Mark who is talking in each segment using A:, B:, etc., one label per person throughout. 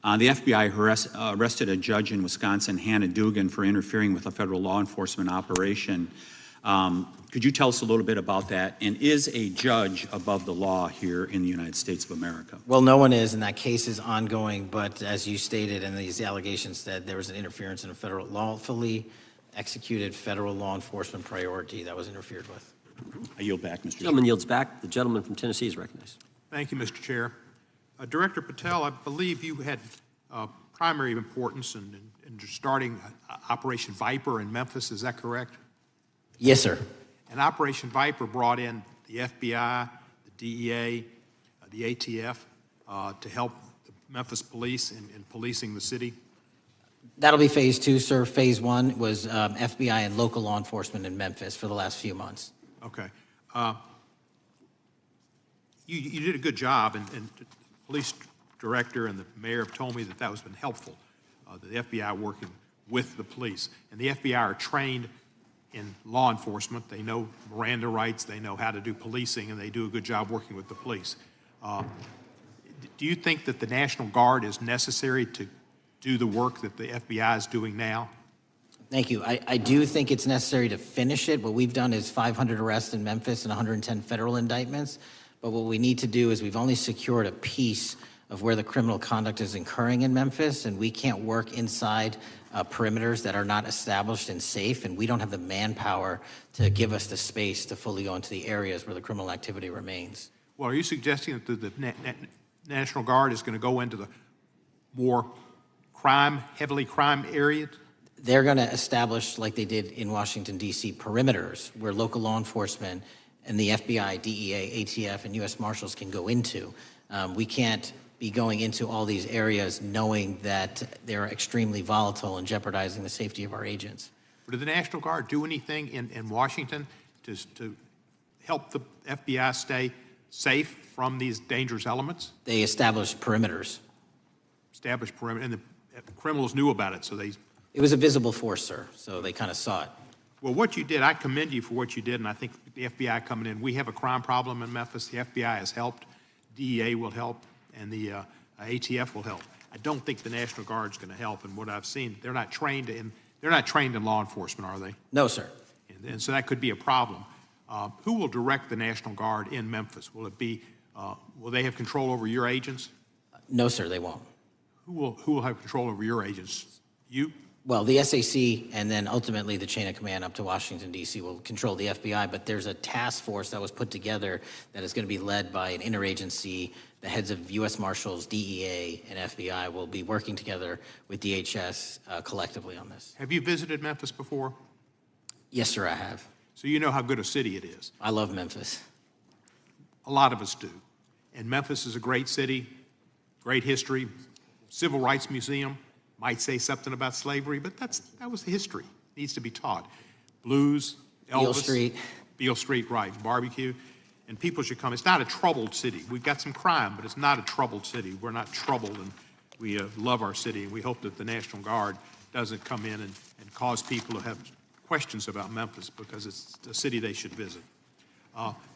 A: The FBI arrested a judge in Wisconsin, Hannah Dugan, for interfering with a federal law enforcement operation. Could you tell us a little bit about that? And is a judge above the law here in the United States of America?
B: Well, no one is, and that case is ongoing. But as you stated, and these allegations said, there was an interference in a federal lawfully executed federal law enforcement priority that was interfered with.
A: I yield back, Mr. Chair.
C: The gentleman yields back. The gentleman from Tennessee is recognized.
D: Thank you, Mr. Chair. Director Patel, I believe you had primary importance in starting Operation Viper in Memphis. Is that correct?
B: Yes, sir.
D: And Operation Viper brought in the FBI, the DEA, the ATF to help the Memphis police in policing the city?
B: That'll be phase two, sir. Phase one was FBI and local law enforcement in Memphis for the last few months.
D: Okay. You did a good job, and the police director and the mayor have told me that that has been helpful, the FBI working with the police. And the FBI are trained in law enforcement. They know Miranda rights, they know how to do policing, and they do a good job working with the police. Do you think that the National Guard is necessary to do the work that the FBI is doing now?
B: Thank you. I do think it's necessary to finish it. What we've done is 500 arrests in Memphis and 110 federal indictments. But what we need to do is we've only secured a piece of where the criminal conduct is occurring in Memphis, and we can't work inside perimeters that are not established and safe, and we don't have the manpower to give us the space to fully go into the areas where the criminal activity remains.
D: Well, are you suggesting that the National Guard is going to go into the more heavily crime areas?
B: They're going to establish, like they did in Washington, D.C., perimeters where local law enforcement and the FBI, DEA, ATF, and U.S. Marshals can go into. We can't be going into all these areas knowing that they're extremely volatile and jeopardizing the safety of our agents.
D: Did the National Guard do anything in Washington to help the FBI stay safe from these dangerous elements?
B: They established perimeters.
D: Established perimeter, and the criminals knew about it, so they...
B: It was a visible force, sir, so they kind of saw it.
D: Well, what you did, I commend you for what you did, and I think the FBI coming in, we have a crime problem in Memphis. The FBI has helped, DEA will help, and the ATF will help. I don't think the National Guard's going to help, and what I've seen, they're not trained in law enforcement, are they?
B: No, sir.
D: And so that could be a problem. Who will direct the National Guard in Memphis? Will it be, will they have control over your agents?
B: No, sir, they won't.
D: Who will have control over your agents? You?
B: Well, the SAC and then ultimately the chain of command up to Washington, D.C. will control the FBI, but there's a task force that was put together that is going to be led by an interagency. The heads of U.S. Marshals, DEA, and FBI will be working together with DHS collectively on this.
D: Have you visited Memphis before?
B: Yes, sir, I have.
D: So you know how good a city it is.
B: I love Memphis.
D: A lot of us do. And Memphis is a great city, great history, civil rights museum. Might say something about slavery, but that was the history. It needs to be taught. Blues, Elvis.
B: Beale Street.
D: Beale Street, right, barbecue. And people should come. It's not a troubled city. We've got some crime, but it's not a troubled city. We're not troubled, and we love our city, and we hope that the National Guard doesn't come in and cause people to have questions about Memphis because it's a city they should visit.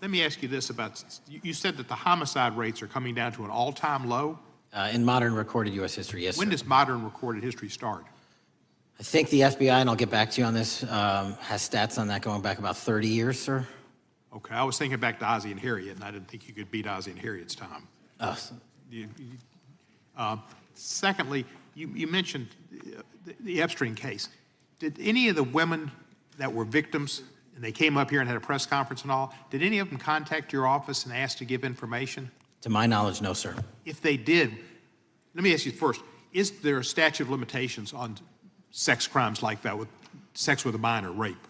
D: Let me ask you this about, you said that the homicide rates are coming down to an all-time low?
B: In modern recorded U.S. history, yes,
D: When
B: sir.
D: does modern recorded history start?
B: I think the FBI, and I'll get back to you on this, has stats on that going back about 30 years, sir.
D: Okay, I was thinking back to Ozzie and Harriet, and I didn't think you could beat Ozzie and Harriet's time. Secondly, you mentioned the Epstein case. Did any of the women that were victims, and they came up here and had a press conference and all, did any of them contact your office and ask to give information?
B: To my knowledge, no, sir.
D: If they did, let me ask you first, is there a statute of limitations on sex crimes like that, with sex with a minor, rape?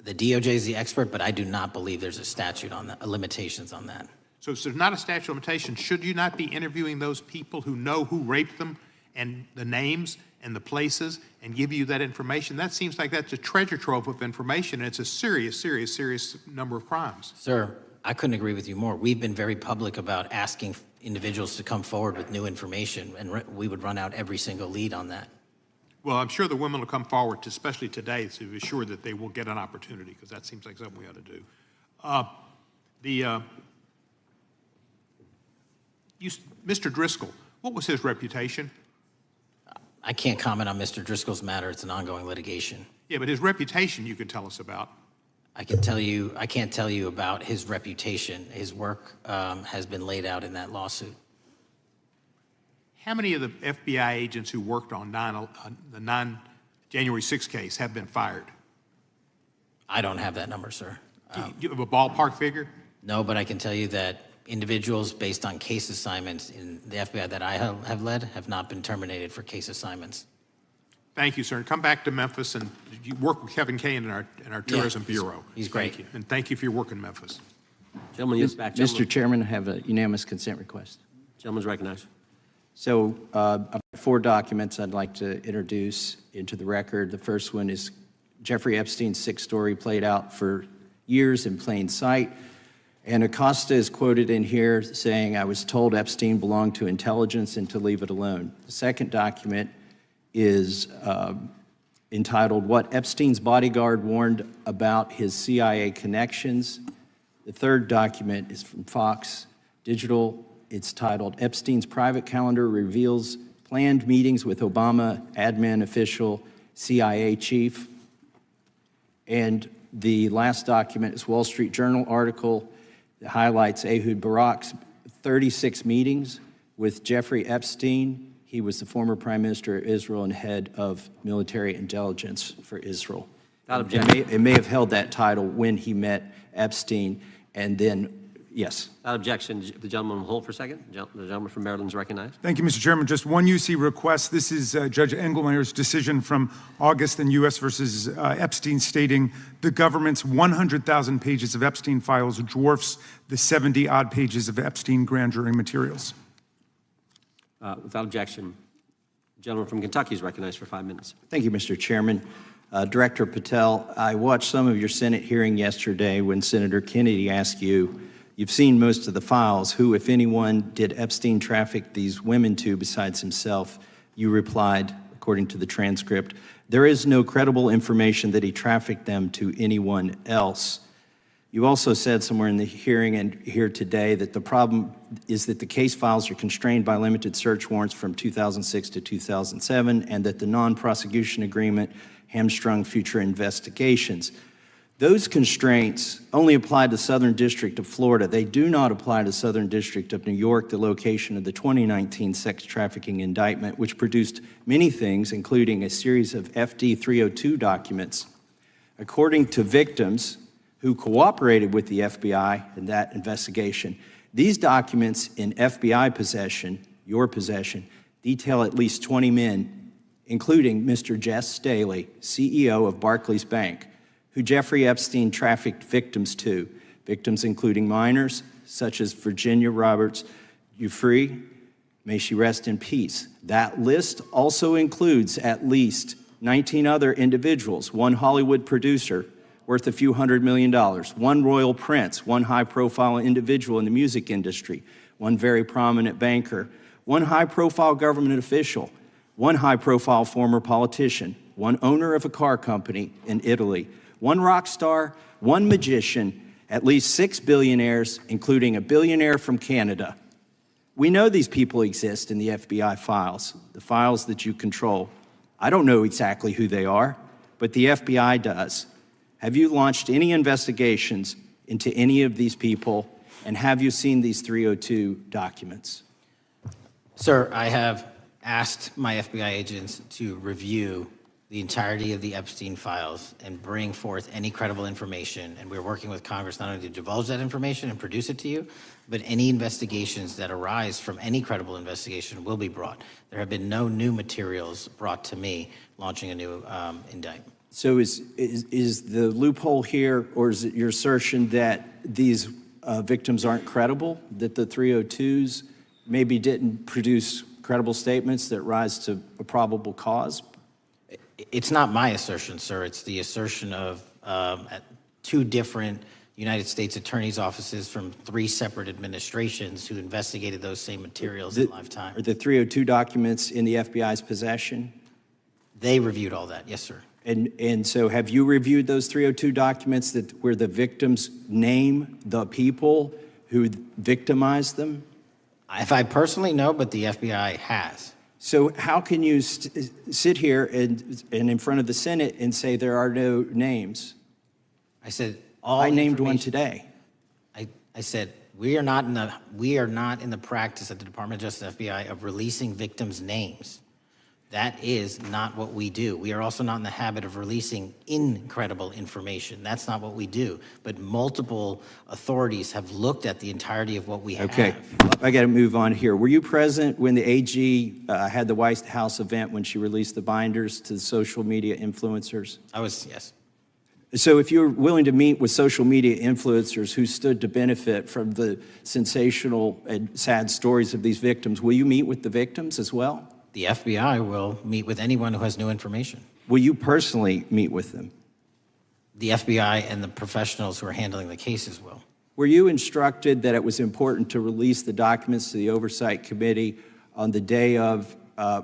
B: The DOJ is the expert, but I do not believe there's a statute on that, limitations on that.
D: So if there's not a statute of limitations, should you not be interviewing those people who know who raped them and the names and the places and give you that information? That seems like that's a treasure trove of information, and it's a serious, serious, serious number of crimes.
B: Sir, I couldn't agree with you more. We've been very public about asking individuals to come forward with new information, and we would run out every single lead on that.
D: Well, I'm sure the women will come forward, especially today, to be sure that they will get an opportunity, because that seems like something we ought to do. Mr. Driscoll, What was his reputation?
B: I can't comment on Mr. Driscoll's matter. It's an ongoing litigation.
D: Yeah, but his reputation you could tell us about.
B: I can't tell you about his reputation. His work has been laid out in that lawsuit.
D: How many of the FBI agents who worked on the January 6th case have been fired?
B: I don't have that number, sir.
D: Do you have a ballpark figure?
B: No, but I can tell you that individuals based on case assignments in the FBI that I have led have not been terminated for case assignments.
D: Thank you, sir. And come back to Memphis and you work with Kevin Kane in our Tourism Bureau.
B: He's great.
D: Thank you. And thank you for your work in Memphis.
C: Gentleman yields back.
E: Mr. Chairman, I have a unanimous consent request.
C: Gentleman's recognized.
E: So I've got 4 documents I'd like to introduce into the record. The first one is Jeffrey Epstein's 6th story played out for years in plain sight. And Acosta is quoted in here saying, "I was told Epstein belonged to intelligence and to leave it alone." The second document is entitled, "What Epstein's Bodyguard Warned About His CIA Connections." The third document is from Fox Digital. It's titled, "Epstein's Private Calendar Reveals Planned Meetings with Obama Admin Official CIA Chief." And the last document is Wall Street Journal article that highlights Ehud Barak's 36 meetings with Jeffrey Epstein. He was the former Prime Minister of Israel and head of military intelligence for Israel. It may have held that title when he met Epstein, and then, yes.
C: Without objection, the gentleman will hold for a second. The gentleman from Maryland is recognized.
F: Thank you, Mr. Chairman. Just one UC request. This is Judge Engelmeyer's decision from August in U.S. versus Epstein, stating the government's 100,000 pages of Epstein files dwarfs the 70-odd pages of Epstein grand jury materials.
C: Without objection, the gentleman from Kentucky is recognized for 5 minutes.
E: Thank you, Mr. Chairman. Director Patel, I watched some of your Senate hearing yesterday when Senator Kennedy asked you, "You've seen most of the files. Who, if anyone, did Epstein traffic these women to besides himself?" You replied, according to the transcript, "There is no credible information that he trafficked them to anyone else." You also said somewhere in the hearing and here today that the problem is that the case files are constrained by limited search warrants from 2006 to 2007 and that the non-prosecution agreement hamstrung future investigations. Those constraints only apply to Southern District of Florida. They do not apply to Southern District of New York, the location of the 2019 sex trafficking indictment, which produced many things, including a series of FD 302 documents. According to victims who cooperated with the FBI in that investigation, these documents in FBI possession, your possession, detail at least 20 men, including Mr. Jess Staley, CEO of Barclays Bank, who Jeffrey Epstein trafficked victims to, victims including minors such as Virginia Roberts Giuffre, may she rest in peace. That list also includes at least 19 other individuals, one Hollywood producer worth a few $100 million, one royal prince, one high-profile individual in the music industry, one very prominent banker, one high-profile government official, one high-profile former politician, one owner of a car company in Italy, one rock star, one magician, at least 6 billionaires, including a billionaire from Canada. We know these people exist in the FBI files, the files that you control. I don't know exactly who they are, but the FBI does. Have you launched any investigations into any of these people, and have you seen these 302 documents?
B: Sir, I have asked my FBI agents to review the entirety of the Epstein files and bring forth any credible information, and we're working with Congress not only to divulge that information and produce it to you, but any investigations that arise from any credible investigation will be brought. There have been no new materials brought to me launching a new indictment.
E: So is the loophole here, or is it your assertion that these victims aren't credible, that the 302s maybe didn't produce credible statements that rise to a probable cause?
B: It's not my assertion, sir. It's the assertion of 2 different United States attorneys' offices from 3 separate administrations who investigated those same materials in lifetime.
E: Are the 302 documents in the FBI's possession?
B: They reviewed all that, yes, sir.
E: And so have you reviewed those 302 documents where the victims name the people who victimized them?
B: If I personally know, but the FBI has.
E: So how can you sit here and in front of the Senate and say there are no names?
B: I said all
E: I named one
B: information-
E: today.
B: I said we are not in the practice at the Department of Justice FBI of releasing victims' names. That is not what we do. We are also not in the habit of releasing incredible information. That's not what we do. But multiple authorities have looked at the entirety of what we have.
E: Okay, I got to move on here. Were you present when the AG had the White House event when she released the binders to the social media influencers?
B: I was, yes.
E: So if you're willing to meet with social media influencers who stood to benefit from the sensational and sad stories of these victims, will you meet with the victims as well?
B: The FBI will meet with anyone who has new information.
E: Will you personally meet with them?
B: The FBI and the professionals who are handling the cases will.
E: Were you instructed that it was important to release the documents to the Oversight Committee on the day of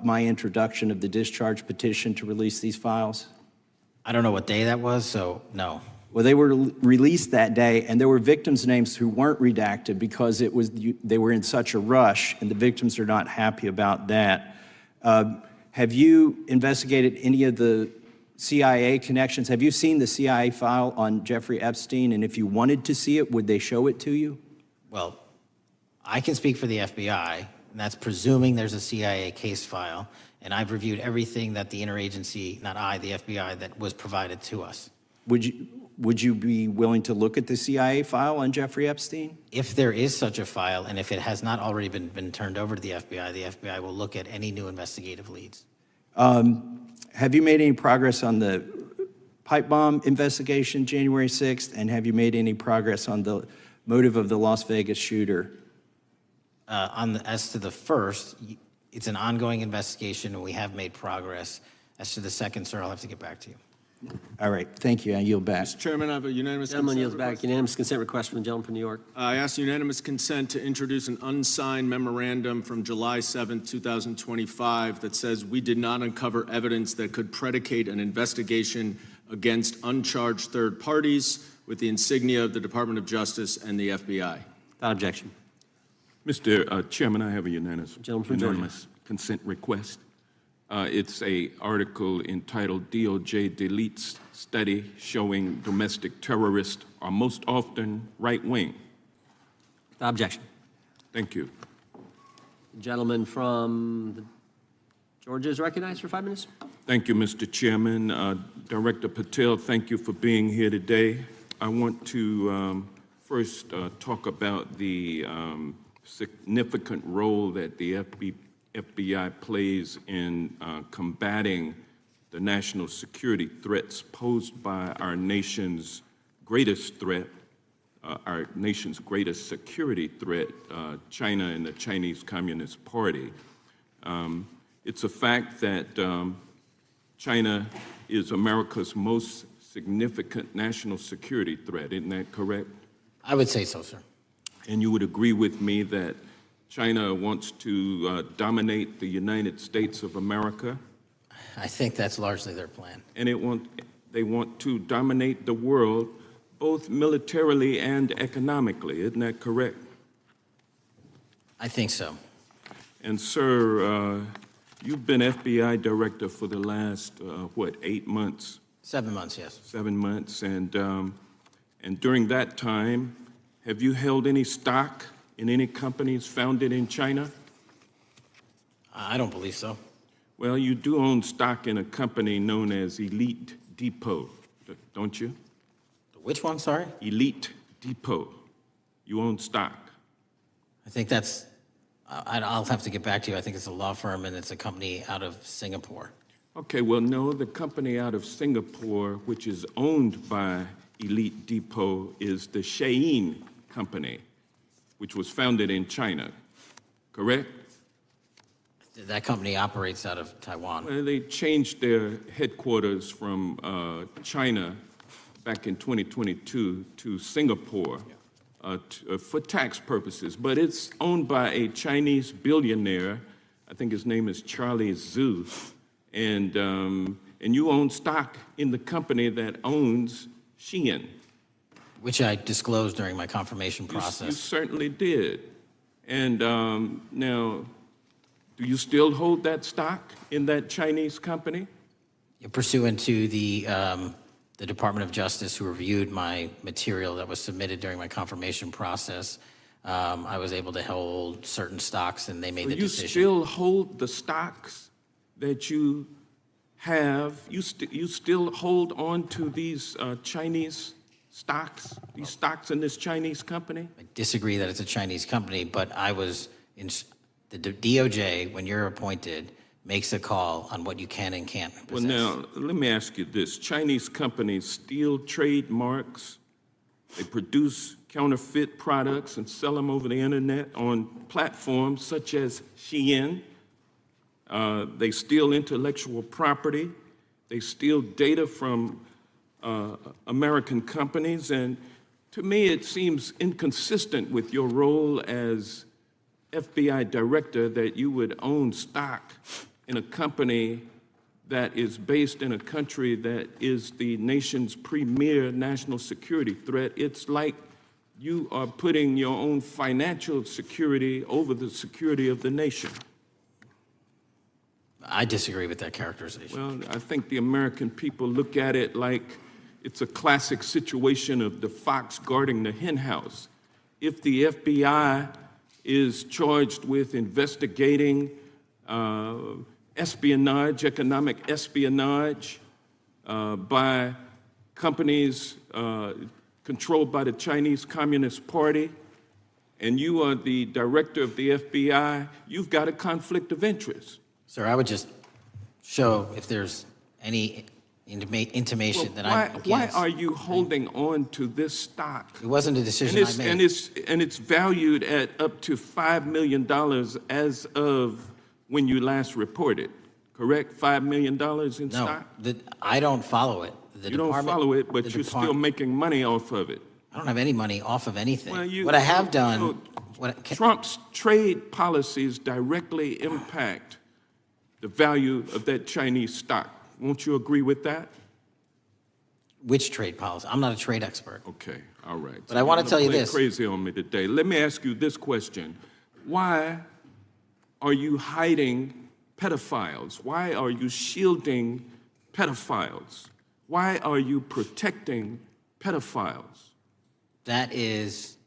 E: my introduction of the discharge petition to release these files?
B: I don't know what day that was, so no.
E: Well, they were released that day, and there were victims' names who weren't redacted because they were in such a rush, and the victims are not happy about that. Have you investigated any of the CIA connections? Have you seen the CIA file on Jeffrey Epstein? And if you wanted to see it, would they show it to you?
B: Well, I can speak for the FBI, and that's presuming there's a CIA case file, and I've reviewed everything that the interagency, not I, the FBI, that was provided to us.
E: Would you be willing to look at the CIA file on Jeffrey Epstein?
B: If there is such a file, and if it has not already been turned over to the FBI will look at any new investigative leads.
E: Have you made any progress on the pipe bomb investigation January 6th? And have you made any progress on the motive of the Las Vegas shooter?
B: As to the first, it's an ongoing investigation, and we have made progress. As to the second, sir, I'll have to get back to you.
E: All right, thank you. I yield back.
G: Mr. Chairman, I have a unanimous
C: Gentleman
G: consent
C: yields back.
G: request.
C: Unanimous consent request from the gentleman from New York.
G: I ask unanimous consent to introduce an unsigned memorandum from July 7, 2025 that says we did not uncover evidence that could predicate an investigation against uncharged third parties with the insignia of the Department of Justice and the FBI.
C: Without objection.
H: Mr. Chairman, I have a
C: Gentleman from Georgia.
H: unanimous consent request. It's an article entitled DOJ Deletes Study Showing Domestic Terrorists Are Most Often Right-Wing.
C: Without objection.
H: Thank you.
C: Gentleman from Georgia is recognized for 5 minutes.
H: Thank you, Mr. Chairman. Director Patel, thank you for being here today. I want to first talk about the significant role that the FBI plays in combating the national security threats posed by our nation's greatest threat, our nation's greatest security threat, China and the Chinese Communist Party. It's a fact that China is America's most significant national security threat, isn't that correct?
B: I would say so, sir.
H: And you would agree with me that China wants to dominate the United States of America,
B: I think that's largely their plan.
H: and they want to dominate the world, both militarily and economically. Isn't that correct?
B: I think so.
H: And sir, you've been FBI director for the last 8 months,
B: 7 months, yes.
H: 7 months, and during that time, have you held any stock in any companies founded in China?
B: I don't believe so.
H: Well, you do own stock in a company known as Elite Depot, don't you?
B: Which one, sorry?
H: Elite Depot. You own stock.
B: I think that's, I'll have to get back to you. I think it's a law firm, and it's a company out of Singapore.
H: Okay, well, no, the company out of Singapore, which is owned by Elite Depot, is the Shein Company, which was founded in China, correct?
B: That company operates out of Taiwan.
H: Well, they changed their headquarters from China back in 2022 to Singapore for tax purposes, but it's owned by a Chinese billionaire. I think his name is Charlie Zhu, and you own stock in the company that owns Shein.
B: Which I disclosed during my confirmation
H: You
B: process.
H: certainly did. And now, do you still hold that stock in that Chinese company?
B: Pursuant to the Department of Justice, who reviewed my material that was submitted during my confirmation process, I was able to hold certain stocks, and they made the decision.
H: You still hold the stocks that you have? You still hold on to these Chinese stocks, these stocks in this Chinese company?
B: I disagree that it's a Chinese company, but I was in the DOJ, when you're appointed, makes a call on what you can and can't possess.
H: Well, now, let me ask you this. Chinese companies steal trademarks. They produce counterfeit products and sell them over the internet on platforms such as Shein. They steal intellectual property. They steal data from American companies. And to me, it seems inconsistent with your role as FBI director that you would own stock in a company that is based in a country that is the nation's premier national security threat. It's like you are putting your own financial security over the security of the nation.
B: I disagree with that characterization.
H: Well, I think the American people look at it like it's a classic situation of the fox guarding the hen house. If the FBI is charged with investigating espionage, economic espionage by companies controlled by the Chinese Communist Party, and you are the director of the FBI, you've got a conflict of interest.
B: Sir, I would just show if there's any intimation that I'm against.
H: Why are you holding on to this stock?
B: It wasn't a decision I made.
H: And it's valued at up to $5 million as of when you last reported, correct? $5 million in stock?
B: No, I don't follow it.
H: You don't follow it, but you're still making money off of it.
B: I don't have any money off of anything.
H: Well,
B: What I have done...
H: Trump's trade policies directly impact the value of that Chinese stock. Won't you agree with that?
B: Which trade policy? I'm not a trade expert.
H: Okay, all right.
B: But I want to tell you
H: You're
B: this.
H: crazy on me today. Let me ask you this question. Why are you hiding pedophiles? Why are you shielding pedophiles? Why are you protecting pedophiles?
B: That is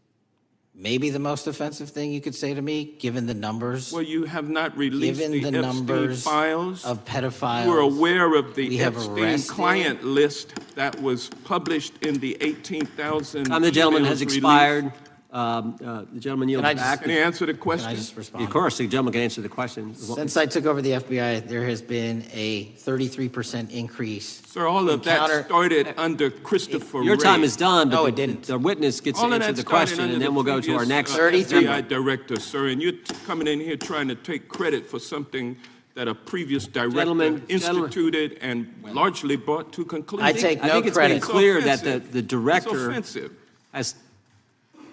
B: maybe the most offensive thing you could say to me, given the numbers.
H: Well, you have not released
B: Given
H: the
B: the
H: Epstein
B: numbers
H: files.
B: of pedophiles.
H: You are aware of the
B: we have
H: Epstein
B: arrested-
H: client list that was published in the 18,000
C: Time the gentleman has
H: emails released?
C: expired. The gentleman yields back.
H: Can you answer the
B: Can
H: question?
B: I just respond?
C: Of course, the gentleman can answer the question.
B: Since I took over the FBI, there has been a 33% increase.
H: Sir, all of that started under Christopher
C: Your time
H: Wray.
C: is done, but
B: No, it didn't.
C: the witness gets to
H: All of
C: answer
H: that
C: the
H: started
C: question,
H: under
C: and then
H: the
C: we'll go to our
H: previous,
C: next.
B: 33.
H: FBI director, sir, and you're coming in here trying to take credit for something that a previous director
C: Gentlemen.
H: instituted and largely brought to conclusion.
B: I take
C: I
B: no
C: think it's
B: credit.
C: been clear that
H: offensive.
C: the
H: It's
C: director
H: offensive.
C: has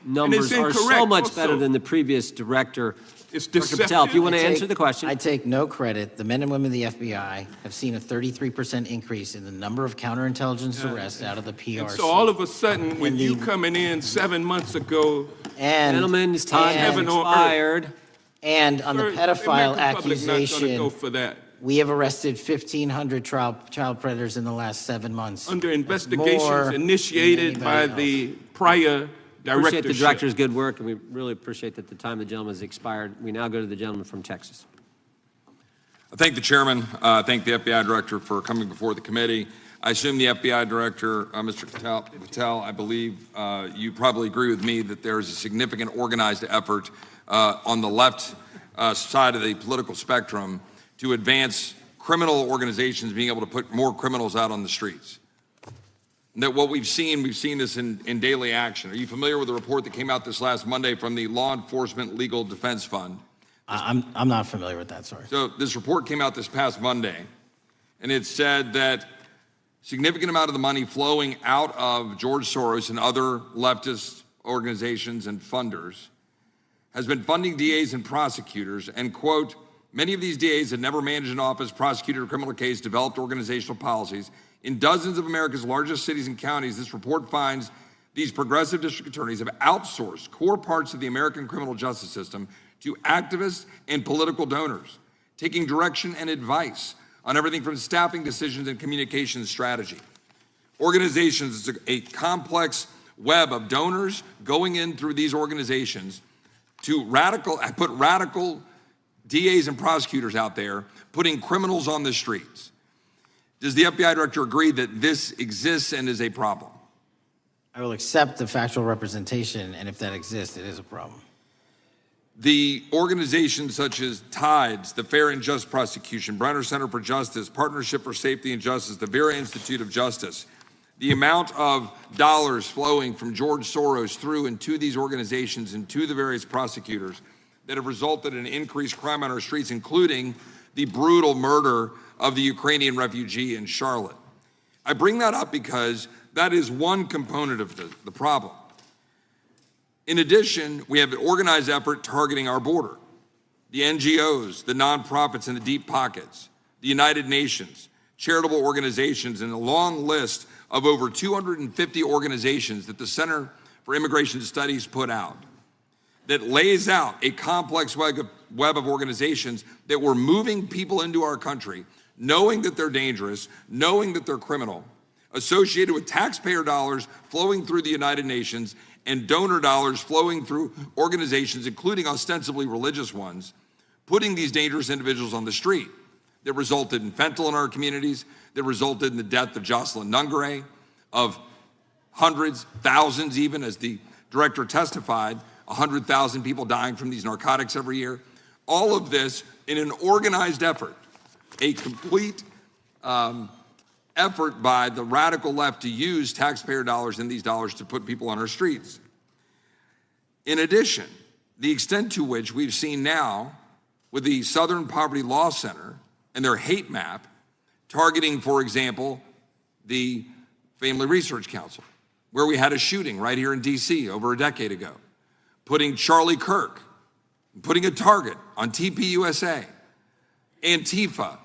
C: numbers are so
H: incorrect
C: much
H: also.
C: better than the previous director.
H: It's
C: Dr. Patel, if you want to
B: I take-
C: answer the question.
B: I take no credit. The men and women of the FBI have seen a 33% increase in the number of counterintelligence arrests out of the PRC.
H: So all of a sudden, with
B: And
H: you
B: the-
H: coming in 7 months ago,
B: and,
C: Gentlemen's time has
H: Heaven on earth.
C: expired.
B: and on
H: sir,
B: the pedophile
H: American public not gonna
B: accusation,
H: go for that.
B: we have arrested 1,500 child predators in the last 7 months.
H: Under
B: That's
H: investigations
B: more than
H: initiated by
B: anybody
H: the prior
C: Appreciate
H: directorship.
C: the director's good work, and we really appreciate that the time of the gentleman has expired. We now go to the gentleman from Texas.
I: I thank the chairman. I thank the FBI director for coming before the committee. I assume the FBI director, Mr. Patel, I believe you probably agree with me that there is a significant organized effort on the left side of the political spectrum to advance criminal organizations being able to put more criminals out on the streets. That what we've seen this in daily action. Are you familiar with the report that came out this last Monday from the Law Enforcement Legal Defense Fund?
B: I'm not familiar with that, sorry.
I: So this report came out this past Monday, and it said that significant amount of the money flowing out of George Soros and other leftist organizations and funders has been funding DAs and prosecutors, and quote, many of these DAs had never managed an office, prosecuted a criminal case, developed organizational policies. In dozens of America's largest cities and counties, this report finds these progressive district attorneys have outsourced core parts of the American criminal justice system to activists and political donors, taking direction and advice on everything from staffing decisions and communication strategy. Organizations, it's a complex web of donors going in through these organizations to put radical DAs and prosecutors out there, putting criminals on the streets. Does the FBI director agree that this exists and is a problem?
B: I will accept the factual representation, and if that exists, it is a problem.
I: The organizations such as TIDES, the Fair and Just Prosecution, Brenner Center for Justice, Partnership for Safety and Justice, the Vera Institute of Justice, the amount of dollars flowing from George Soros through and to these organizations and to the various prosecutors that have resulted in increased crime on our streets, including the brutal murder of the Ukrainian refugee in Charlotte. I bring that up because that is one component of the problem. In addition, we have an organized effort targeting our border. The NGOs, the nonprofits and the deep pockets, the United Nations, charitable organizations, and a long list of over 250 organizations that the Center for Immigration Studies put out that lays out a complex web of organizations that were moving people into our country, knowing that they're dangerous, knowing that they're criminal, associated with taxpayer dollars flowing through the United Nations and donor dollars flowing through organizations, including ostensibly religious ones, putting these dangerous individuals on the street that resulted in fentanyl in our communities, that resulted in the death of Jocelyn Nungare, of hundreds, thousands even, as the director testified, 100,000 people dying from these narcotics every year. All of this in an organized effort, a complete effort by the radical left to use taxpayer dollars and these dollars to put people on our streets. In addition, the extent to which we've seen now with the Southern Poverty Law Center and their hate map targeting, for example, the Family Research Council, where we had a shooting right here in DC over a decade ago, putting Charlie Kirk, putting a target on TPUSA, Antifa,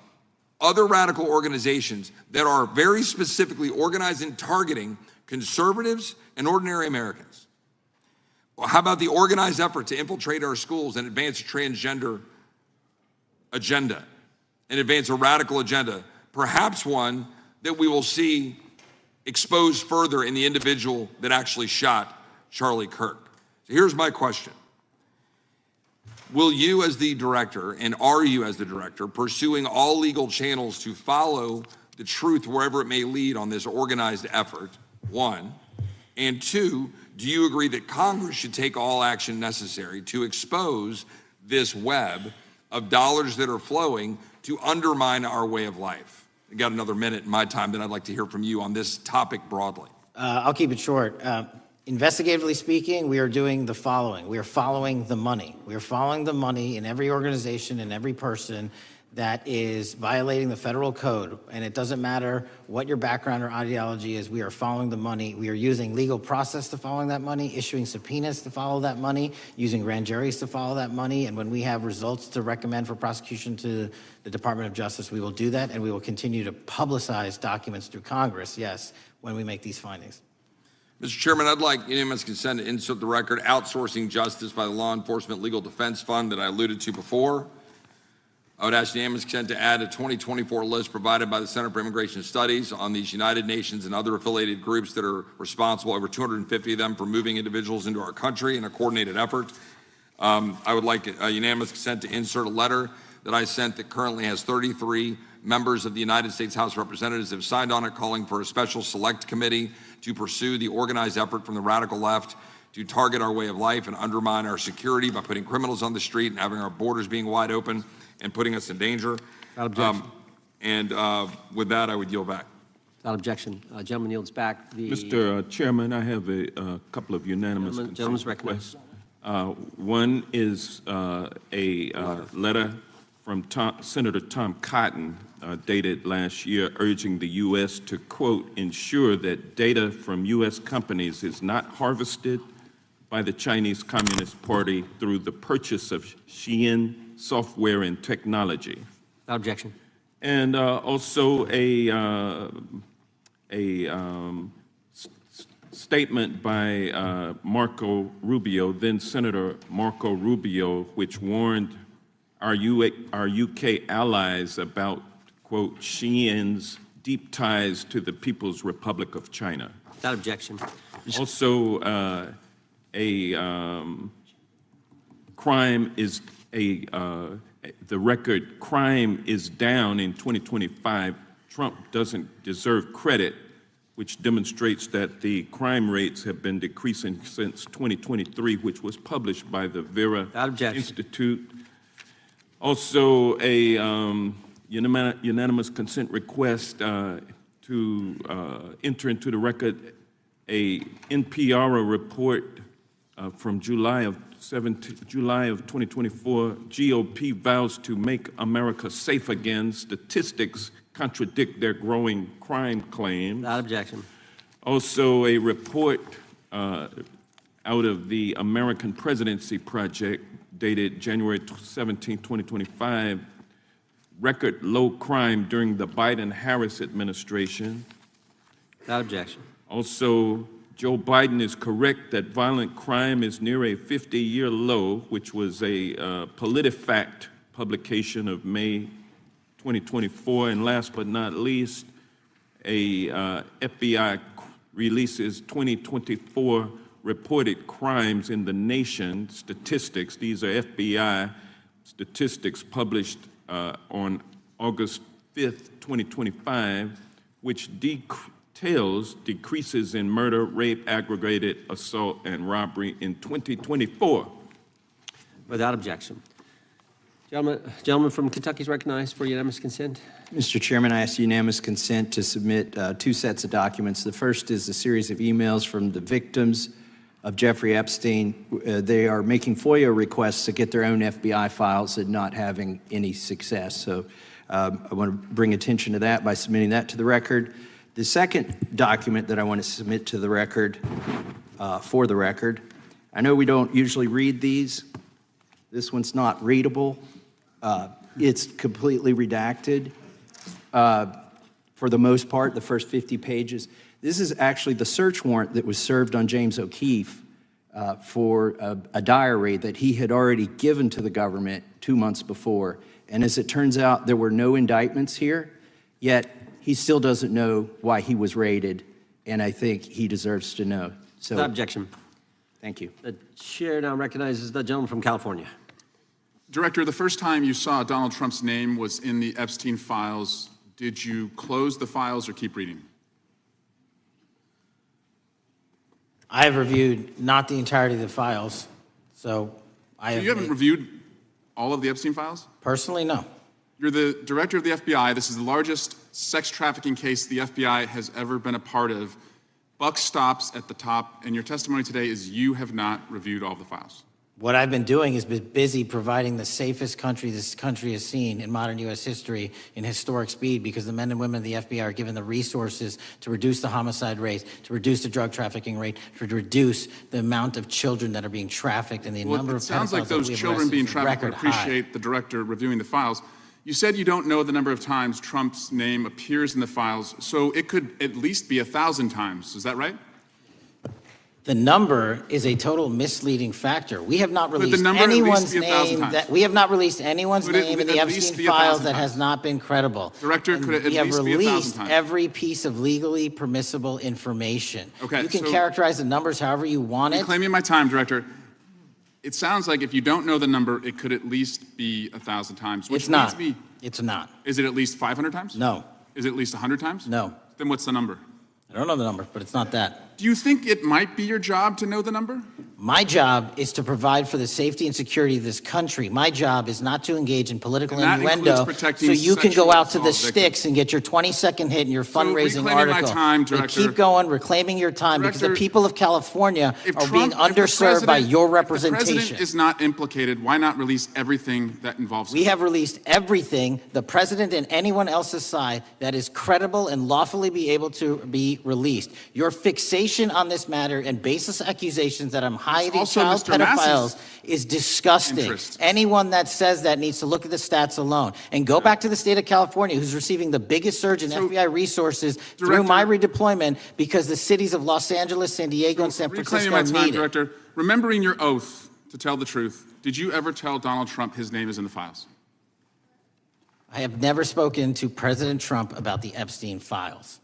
I: other radical organizations that are very specifically organized in targeting conservatives and ordinary Americans. Well, how about the organized effort to infiltrate our schools and advance a transgender agenda and advance a radical agenda, perhaps one that we will see exposed further in the individual that actually shot Charlie Kirk? So here's my question. Will you as the director, and are you as the director, pursuing all legal channels to follow the truth wherever it may lead on this organized effort, one? And two, do you agree that Congress should take all action necessary to expose this web of dollars that are flowing to undermine our way of life? I got another minute in my time that I'd like to hear from you on this topic broadly.
B: I'll keep it short. Investigatively speaking, we are doing the following. We are following the money. We are following the money in every organization and every person that is violating the federal code. And it doesn't matter what your background or ideology is, we are following the money. We are using legal process to following that money, issuing subpoenas to follow that money, using grand juries to follow that money. And when we have results to recommend for prosecution to the Department of Justice, we will do that. And we will continue to publicize documents through Congress, yes, when we make these findings.
I: Mr. Chairman, I'd like unanimous consent to insert the record outsourcing justice by the Law Enforcement Legal Defense Fund that I alluded to before. I would ask unanimous consent to add a 2024 list provided by the Center for Immigration Studies on these United Nations and other affiliated groups that are responsible, over 250 of them, for moving individuals into our country in a coordinated effort. I would like a unanimous consent to insert a letter that I sent that currently has 33 members of the United States House of Representatives have signed on it, calling for a special select committee to pursue the organized effort from the radical left to target our way of life and undermine our security by putting criminals on the street and having our borders being wide open and putting us in danger.
C: Without objection.
I: With that, I would yield back.
C: Without objection. Gentleman yields back.
H: Mr. Chairman, I have a couple of unanimous
C: Gentleman's
H: consent requests.
C: recognized.
H: One is a letter from Senator Tom Cotton dated last year urging the U.S. to, quote, ensure that data from U.S. companies is not harvested by the Chinese Communist Party through the purchase of Xi'an software and technology.
C: Without objection.
H: And also a statement by Marco Rubio, then Senator Marco Rubio, which warned our UK allies about, quote, Xi'an's deep ties to the People's Republic of China.
C: Without objection.
H: Also, crime is the record crime is down in 2025. Trump doesn't deserve credit, which demonstrates that the crime rates have been decreasing since 2023, which was published by the Vera Institute. Also, a unanimous consent request to enter into the record a NPR report from July of 2024. GOP vows to make America safe again. Statistics contradict their growing crime claims.
C: Without objection.
H: Also, a report out of the American Presidency Project dated January 17, 2025, record low crime during the Biden-Harris administration.
C: Without objection.
H: Also, Joe Biden is correct that violent crime is near a 50-year low, which was a PolitiFact publication of May 2024. And last but not least, a FBI releases 2024 reported crimes in the nation statistics. These are FBI statistics published on August 5th, 2025, which details decreases in murder, rape, aggravated assault, and robbery in 2024.
C: Without objection. Gentleman from Kentucky is recognized for unanimous consent.
E: Mr. Chairman, I ask unanimous consent to submit two sets of documents. The first is a series of emails from the victims of Jeffrey Epstein. They are making FOIA requests to get their own FBI files and not having any success. So I want to bring attention to that by submitting that to the record. The second document that I want to submit to the record, for the record, I know we don't usually read these. This one's not readable. It's completely redacted for the most part, the first 50 pages. This is actually the search warrant that was served on James O'Keefe for a diary that he had already given to the government 2 months before. And as it turns out, there were no indictments here, yet he still doesn't know why he was raided, and I think he deserves to know. So,
C: Without objection.
E: Thank you.
C: The chair now recognizes the gentleman from California.
J: Director, the first time you saw Donald Trump's name was in the Epstein files. Did you close the files or keep reading?
B: I have reviewed not the entirety of the files, so I have.
J: You haven't reviewed all of the Epstein files?
B: Personally, no.
J: You're the director of the FBI. This is the largest sex trafficking case the FBI has ever been a part of. Buck stops at the top, and your testimony today is you have not reviewed all of the files.
B: What I've been doing is been busy providing the safest country this country has seen in modern U.S. history in historic speed, because the men and women of the FBI are given the resources to reduce the homicide rate, to reduce the drug trafficking rate, to reduce the amount of children that are being trafficked and the number of pedophiles.
J: It sounds like those children being trafficked would appreciate the director reviewing the files. You said you don't know the number of times Trump's name appears in the files, so it could at least be 1,000 times. Is that right?
B: The number is a total misleading factor. We have not released
J: number at least
B: anyone's
J: be 1,000
B: name.
J: times.
B: We have not released anyone's
J: Could it
B: name in
J: at
B: the
J: least
B: Epstein
J: be
B: files
J: 1,000
B: that
J: times?
B: has not been credible.
J: Director,
B: And
J: could it at
B: we have
J: least be 1,000
B: released
J: times?
B: every piece of legally permissible information.
J: Okay,
B: you can
J: so-
B: characterize the numbers however you want it.
J: Reclaiming my time, Director. It sounds like if you don't know the number, it could at least be 1,000 times. Which
B: It's not.
J: leads me-
B: It's not.
J: Is it at least 500 times?
B: No.
J: Is it at least 100 times?
B: No.
J: Then what's the number?
B: I don't know the number, but it's not that.
J: Do you think it might be your job to know the number?
B: My job is to provide for the safety and security of this country. My job is not to engage in political
J: And that
B: innuendo
J: includes protecting
B: so you can go
J: sexual
B: out to the
J: assault
B: sticks
J: victims.
B: and get your 20-second hit in your fundraising
J: reclaiming my
B: article.
J: time,
B: But
J: Director.
B: keep going, reclaiming your time, because the
J: Director,
B: people of California
J: If
B: are being
J: Trump- if the
B: underserved by
J: president-
B: your
J: If the
B: representation.
J: president is not implicated, why not release everything that involves
B: We
J: him?
B: have released everything, the president and anyone else's side, that is credible and lawfully be able to be released. Your fixation on this matter and baseless accusations that I'm hiding
J: also
B: child
J: Mr. Massey's
B: pedophiles is disgusting.
J: interest.
B: Anyone that says that needs to look at the stats alone. And go back to the state of California, who's receiving the biggest surge in FBI resources through my redeployment because the cities of Los Angeles, San Diego, and San
J: Reclaiming
B: Francisco
J: my time,
B: need it.
J: Director, remembering your oath to tell the truth, did you ever tell Donald Trump his name is in the files?
B: I have never spoken to President Trump about the Epstein files.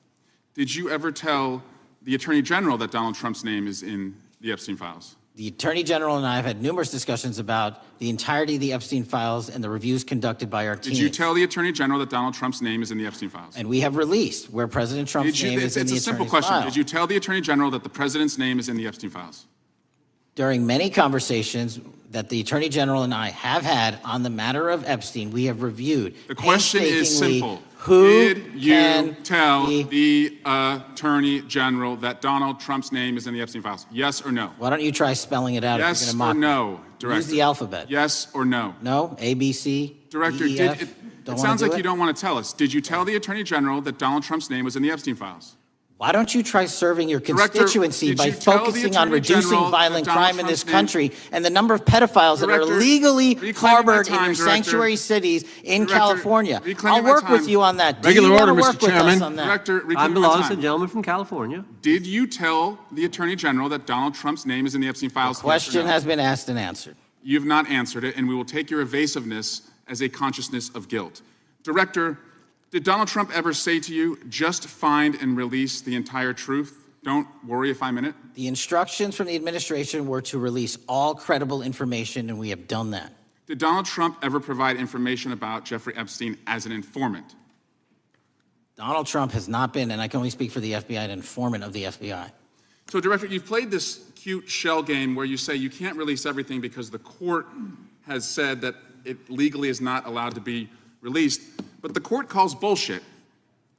J: Did you ever tell the Attorney General that Donald Trump's name is in the Epstein files?
B: The Attorney General and I have had numerous discussions about the entirety of the Epstein files and the reviews conducted by our team.
J: Did you tell the Attorney General that Donald Trump's name is in the Epstein files?
B: And we have released where President Trump's name is in the
J: It's a simple
B: attorney's
J: question.
B: file.
J: Did you tell the Attorney General that the President's name is in the Epstein files?
B: During many conversations that the Attorney General and I have had on the matter of Epstein, we have reviewed.
J: The question is
B: painstakingly
J: simple.
B: Who
J: Did you
B: can
J: tell
B: be-
J: the Attorney General that Donald Trump's name is in the Epstein files? Yes or no?
B: Why don't you try spelling it out if
J: Yes
B: you're
J: or
B: going to mock
J: no,
B: me?
J: Director?
B: Use the alphabet.
J: Yes or no?
B: No? A, B, C,
J: Director,
B: D, E, F?
J: it
B: Don't
J: sounds
B: wanna
J: like
B: do
J: you
B: it?
J: don't want to tell us. Did you tell the Attorney General that Donald Trump's name was in the Epstein files?
B: Why don't you try serving your
J: Director,
B: constituency
J: did
B: by
J: you tell the
B: focusing on
J: Attorney
B: reducing
J: General
B: violent
J: that Donald
B: crime in this
J: Trump's name-
B: country and the number of pedophiles that are
J: Director,
B: legally
J: reclaiming
B: harbored
J: my
B: in
J: time,
B: your
J: Director.
B: sanctuary cities in
J: Director,
B: California?
J: reclaiming
B: I'll
J: my
B: work with
J: time.
B: you on that. Do
C: Regular
B: you wanna
C: order, Mr.
B: work with us
C: Chairman.
B: on that?
J: Director,
C: Time
J: reclaiming my
C: belongs to the
J: time.
C: gentleman from California.
J: Did you tell the Attorney General that Donald Trump's name is in the Epstein files? Yes or
B: Question
J: no?
B: has been asked and answered.
J: You've not answered it, and we will take your evasiveness as a consciousness of guilt. Director, did Donald Trump ever say to you, just find and release the entire truth? Don't worry if I'm in it?
B: The instructions from the administration were to release all credible information, and we have done that.
J: Did Donald Trump ever provide information about Jeffrey Epstein as an informant?
B: Donald Trump has not been, and I can only speak for the FBI, an informant of the FBI.
J: So, Director, you've played this cute shell game where you say you can't release everything because the court has said that it legally is not allowed to be released, but the court calls bullshit.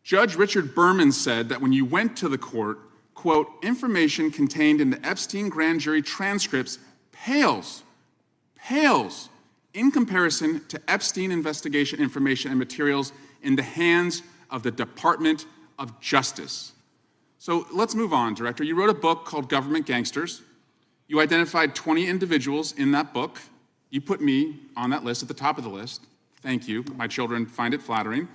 J: Judge Richard Berman said that when you went to the court, quote, information contained in the Epstein grand jury transcripts pales in comparison to Epstein investigation information and materials in the hands of the Department of Justice. So let's move on, Director. You wrote a book called Government Gangsters. You identified 20 individuals in that book. You put me on that list at the top of the list. Thank you. My children find it flattering.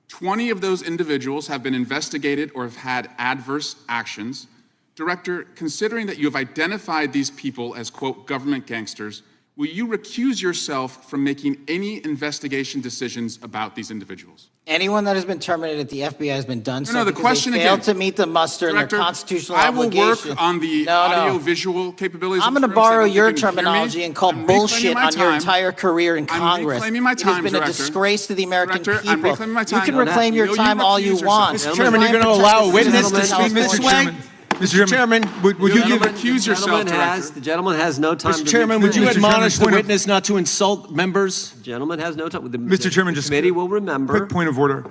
J: 20 of those individuals have been investigated or have had adverse actions. Director, considering that you have identified these people as, quote, government gangsters, will you recuse yourself from making any investigation decisions about these individuals?
B: Anyone that has been terminated at the FBI has been done so
J: No, the
B: because
J: question
B: they failed
J: again.
B: to meet the muster in
J: Director,
B: their constitutional
J: I will
B: obligation.
J: work on the
B: No, no.
J: audio-visual capabilities.
B: I'm
J: of
B: going to
J: the room, so
B: borrow
J: that you
B: your
J: can hear me.
B: terminology and call
J: I'm reclaiming
B: bullshit
J: my
B: on your
J: time.
B: entire career in
J: I'm
B: Congress.
J: reclaiming my
B: It has
J: time,
B: been a
J: Director.
B: disgrace to the American
J: Director, I'm
B: people.
J: reclaiming my
B: You
J: time.
B: can
J: Will
B: reclaim your
J: you
B: time all you
J: recuse
B: want.
J: yourself?
C: Mr. Chairman,
B: Try
C: you're
B: and
C: gonna
B: protect
C: allow a
B: the
C: witness
B: citizens
C: to
B: of
C: speak, Mr.
B: California.
C: Chairman?
F: Mr. Chairman, would you
J: You're
F: give,
J: gonna recuse yourself, Director.
C: The gentleman has no time to
G: Mr. Chairman, would you
F: Mr. Chairman,
G: admonish the
F: point of-
G: witness not to insult members?
C: The gentleman has no time.
F: Mr. Chairman,
C: the
F: just
C: committee will remember.
F: quick point of order.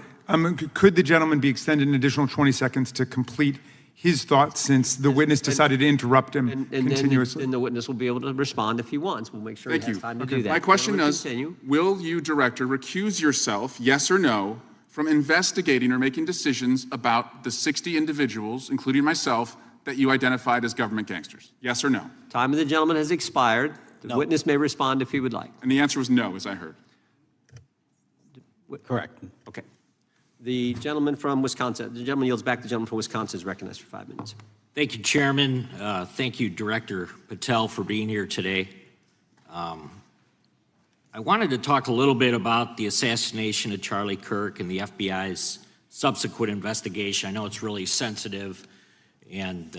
F: Could the gentleman be extended an additional 20 seconds to complete his thoughts since the witness decided to interrupt him
C: And
F: continuously?
C: then the witness will be able to respond if he wants. We'll make sure
J: Thank
C: he has
J: you.
C: time to do that.
J: My question
C: Gentleman,
J: is,
C: continue.
J: will you, Director, recuse yourself, yes or no, from investigating or making decisions about the 60 individuals, including myself, that you identified as government gangsters? Yes or no?
C: Time of the gentleman has expired. The
B: No.
C: witness may respond if he would like.
J: And the answer was no, as I heard.
B: Correct.
C: Okay. The gentleman from Wisconsin, the gentleman yields back. The gentleman from Wisconsin is recognized for 5 minutes.
K: Thank you, Chairman. Thank you, Director Patel, for being here today. I wanted to talk a little bit about the assassination of Charlie Kirk and the FBI's subsequent investigation. I know it's really sensitive, and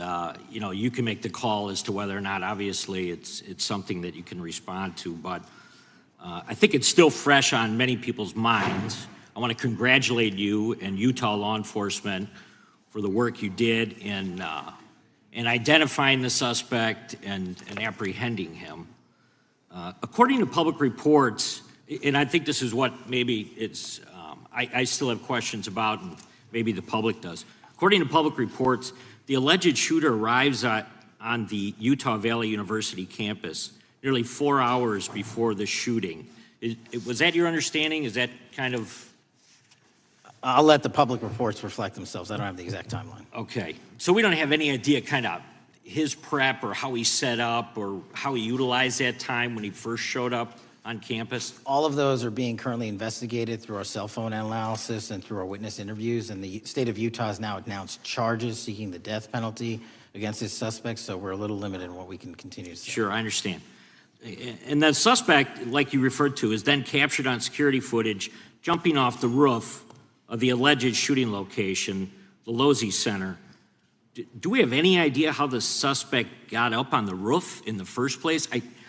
K: you can make the call as to whether or not, obviously, it's something that you can respond to, but I think it's still fresh on many people's minds. I want to congratulate you and Utah law enforcement for the work you did in identifying the suspect and apprehending him. According to public reports, and I think this is what maybe it's, I still have questions about, and maybe the public does. According to public reports, the alleged shooter arrives on the Utah Valley University campus nearly 4 hours before the shooting. Was that your understanding? Is that kind of?
B: I'll let the public reports reflect themselves. I don't have the exact timeline.
K: Okay, so we don't have any idea kind of his prep or how he set up or how he utilized that time when he first showed up on campus?
B: All of those are being currently investigated through our cell phone analysis and through our witness interviews. And the state of Utah has now announced charges seeking the death penalty against his suspects, so we're a little limited in what we can continue to say.
K: Sure, I understand. And the suspect, like you referred to, is then captured on security footage jumping off the roof of the alleged shooting location, the Losey Center. Do we have any idea how the suspect got up on the roof in the first place?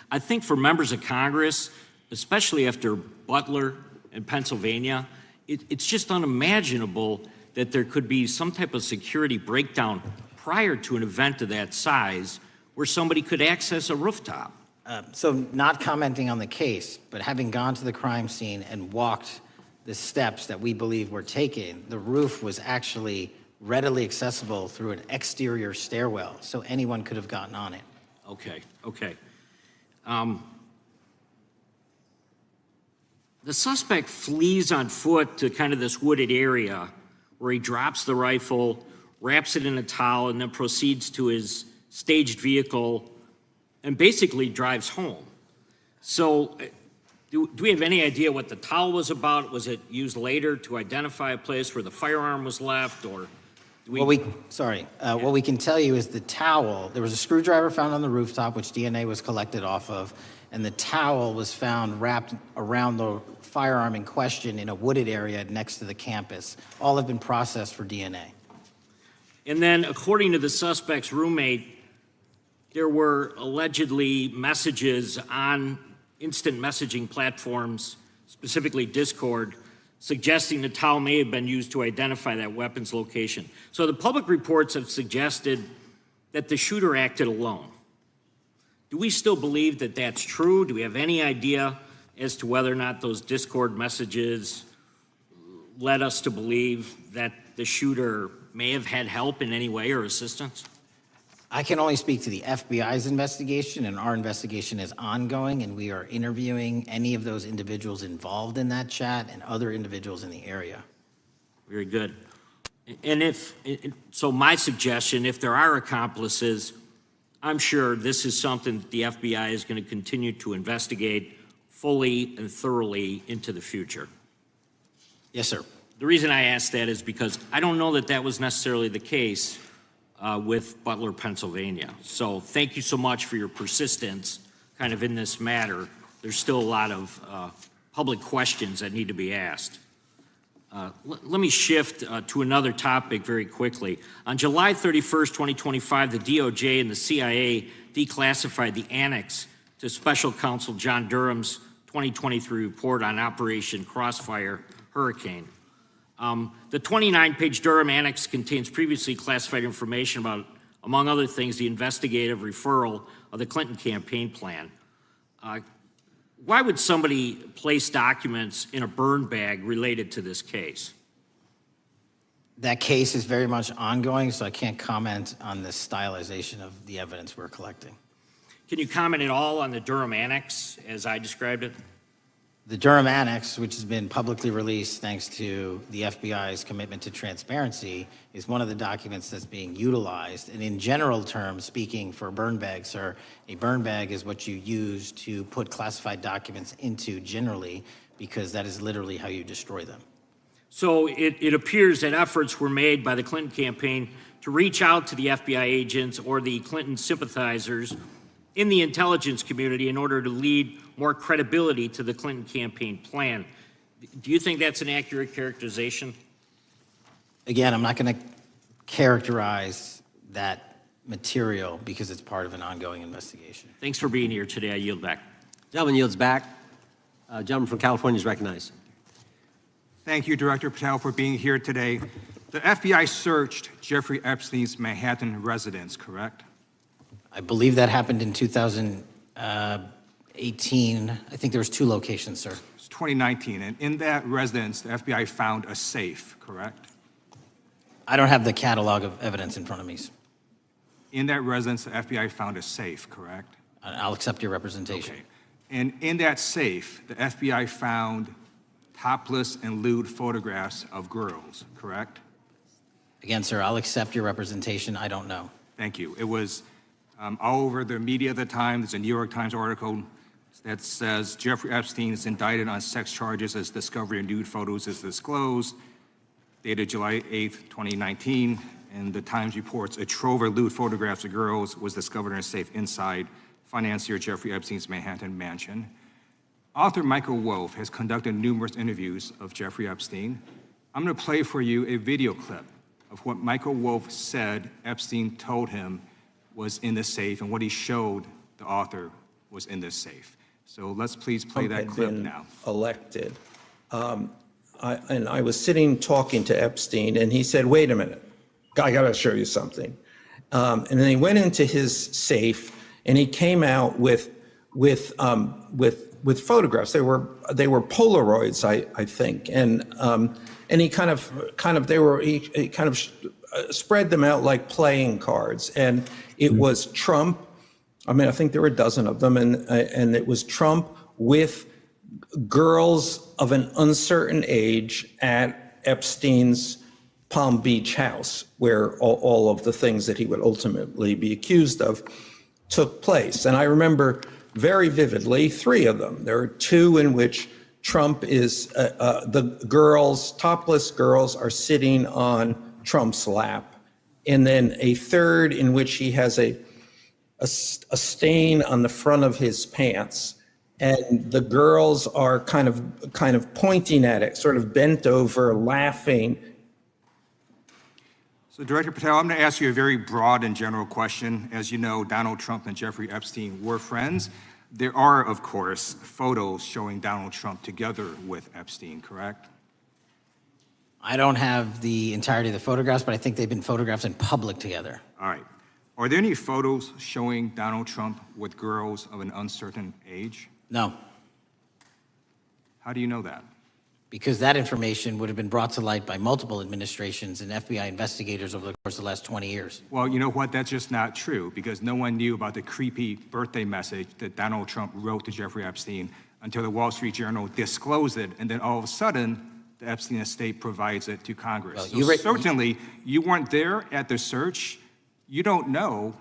K: I think for members of Congress, especially after Butler in Pennsylvania, it's just unimaginable that there could be some type of security breakdown prior to an event of that size where somebody could access a rooftop.
B: So not commenting on the case, but having gone to the crime scene and walked the steps that we believe were taken, the roof was actually readily accessible through an exterior stairwell, so anyone could have gotten on it.
K: Okay. The suspect flees on foot to kind of this wooded area where he drops the rifle, wraps it in a towel, and then proceeds to his staged vehicle and basically drives home. So do we have any idea what the towel was about? Was it used later to identify a place where the firearm was left, or do we...
B: What we can tell you is the towel, there was a screwdriver found on the rooftop, which DNA was collected off of, and the towel was found wrapped around the firearm in question in a wooded area next to the campus. All have been processed for DNA.
K: And then, according to the suspect's roommate, there were allegedly messages on instant messaging platforms, specifically Discord, suggesting the towel may have been used to identify that weapon's location. So the public reports have suggested that the shooter acted alone. Do we still believe that that's true? Do we have any idea as to whether or not those Discord messages led us to believe that the shooter may have had help in any way or assistance?
B: I can only speak to the FBI's investigation, and our investigation is ongoing, and we are interviewing any of those individuals involved in that chat and other individuals in the area.
K: Very good. And so my suggestion, if there are accomplices, I'm sure this is something that the FBI is going to continue to investigate fully and thoroughly into the future.
B: Yes, sir.
K: The reason I ask that is because I don't know that that was necessarily the case with Butler, Pennsylvania. So thank you so much for your persistence kind of in this matter. There's still a lot of public questions that need to be asked. Let me shift to another topic very quickly. On July 31st, 2025, the DOJ and the CIA declassified the annex to Special Counsel John Durham's 2023 report on Operation Crossfire Hurricane. The 29-page Durham Annex contains previously classified information about, among other things, the investigative referral of the Clinton campaign plan. Why would somebody place documents in a burn bag related to this case?
B: That case is very much ongoing, so I can't comment on the stylization of the evidence we're collecting.
K: Can you comment at all on the Durham Annex as I described it?
B: The Durham Annex, which has been publicly released thanks to the FBI's commitment to transparency, is one of the documents that's being utilized. And in general terms, speaking for burn bags, sir, a burn bag is what you use to put classified documents into generally, because that is literally how you destroy them.
K: So it appears that efforts were made by the Clinton campaign to reach out to the FBI agents or the Clinton sympathizers in the intelligence community in order to lead more credibility to the Clinton campaign plan. Do you think that's an accurate characterization?
B: Again, I'm not going to characterize that material because it's part of an ongoing investigation.
K: Thanks for being here today. I yield back.
C: Gentleman yields back. Gentleman from California is recognized.
L: Thank you, Director Patel, for being here today. The FBI searched Jeffrey Epstein's Manhattan residence, correct?
B: I believe that happened in 2018. I think there was 2 locations, sir.
L: It's 2019, and in that residence, the FBI found a safe, correct?
B: I don't have the catalog of evidence in front of me.
L: In that residence, the FBI found a safe, correct?
B: I'll accept your representation.
L: Okay. And in that safe, the FBI found topless and lewd photographs of girls, correct?
B: Again, sir, I'll accept your representation. I don't know.
L: Thank you. It was All over the media at the time, there's a New York Times article that says Jeffrey Epstein is indicted on sex charges as discovery of nude photos is disclosed, dated July 8th, 2019. And the Times reports a trove of lewd photographs of girls was discovered in a safe inside financier Jeffrey Epstein's Manhattan mansion. Author Michael Wolff has conducted numerous interviews of Jeffrey Epstein. I'm going to play for you a video clip of what Michael Wolff said Epstein told him was in the safe and what he showed the author was in this safe. So let's please play that clip now.
M: Elected. And I was sitting talking to Epstein, and he said, "Wait a minute, I got to show you something." And then he went into his safe, and he came out with photographs. They were Polaroids, I think, and he kind of spread them out like playing cards, and it was Trump. I mean, I think there were a dozen of them, and it was Trump with girls of an uncertain age at Epstein's Palm Beach house, where all of the things that he would ultimately be accused of took place. And I remember very vividly 3 of them. There are 2 in which Trump is, the girls, topless girls, are sitting on Trump's lap. And then a 3rd in which he has a stain on the front of his pants, and the girls are kind of pointing at it, sort of bent over, laughing.
L: So Director Patel, I'm going to ask you a very broad and general question. As you know, Donald Trump and Jeffrey Epstein were friends. There are, of course, photos showing Donald Trump together with Epstein, correct?
B: I don't have the entirety of the photographs, but I think they've been photographed in public together.
L: All right. Are there any photos showing Donald Trump with girls of an uncertain age?
B: No.
L: How do you know that?
B: Because that information would have been brought to light by multiple administrations and FBI investigators over the course of the last 20 years.
L: Well, you know what? That's just not true, because no one knew about the creepy birthday message that Donald Trump wrote to Jeffrey Epstein until the Wall Street Journal disclosed it, and then all of a sudden, the Epstein estate provides it to Congress.
B: Well,
L: so certainly, you weren't there at the search. You don't know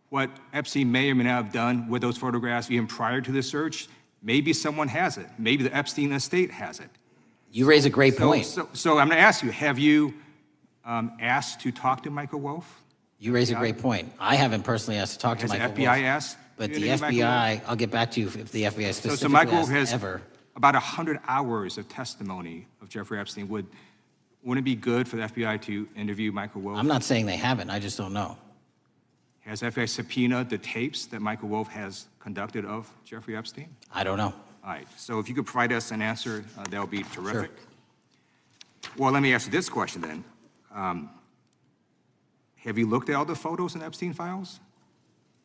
L: what Epstein may or may not have done with those photographs even prior to the search. Maybe someone has it. Maybe the Epstein estate has it.
B: You raise a great point.
L: So I'm going to ask you, have you asked to talk to Michael Wolff?
B: You raise a great point. I haven't personally asked to talk to Michael
L: Has the FBI asked?
B: But
L: you
B: the
L: to Michael
B: FBI,
L: Wolff?
B: I'll get back to you if the FBI specifically
L: So Michael Wolff has
B: ever.
L: about 100 hours of testimony of Jeffrey Epstein. Wouldn't it be good for the FBI to interview Michael Wolff?
B: I'm not saying they haven't, I just don't know.
L: Has FBI subpoenaed the tapes that Michael Wolff has conducted of Jeffrey Epstein?
B: I don't know.
L: All right, so if you could provide us an answer, that would be terrific. Sure. Well, let me ask you this question then. Have you looked at all the photos in Epstein files?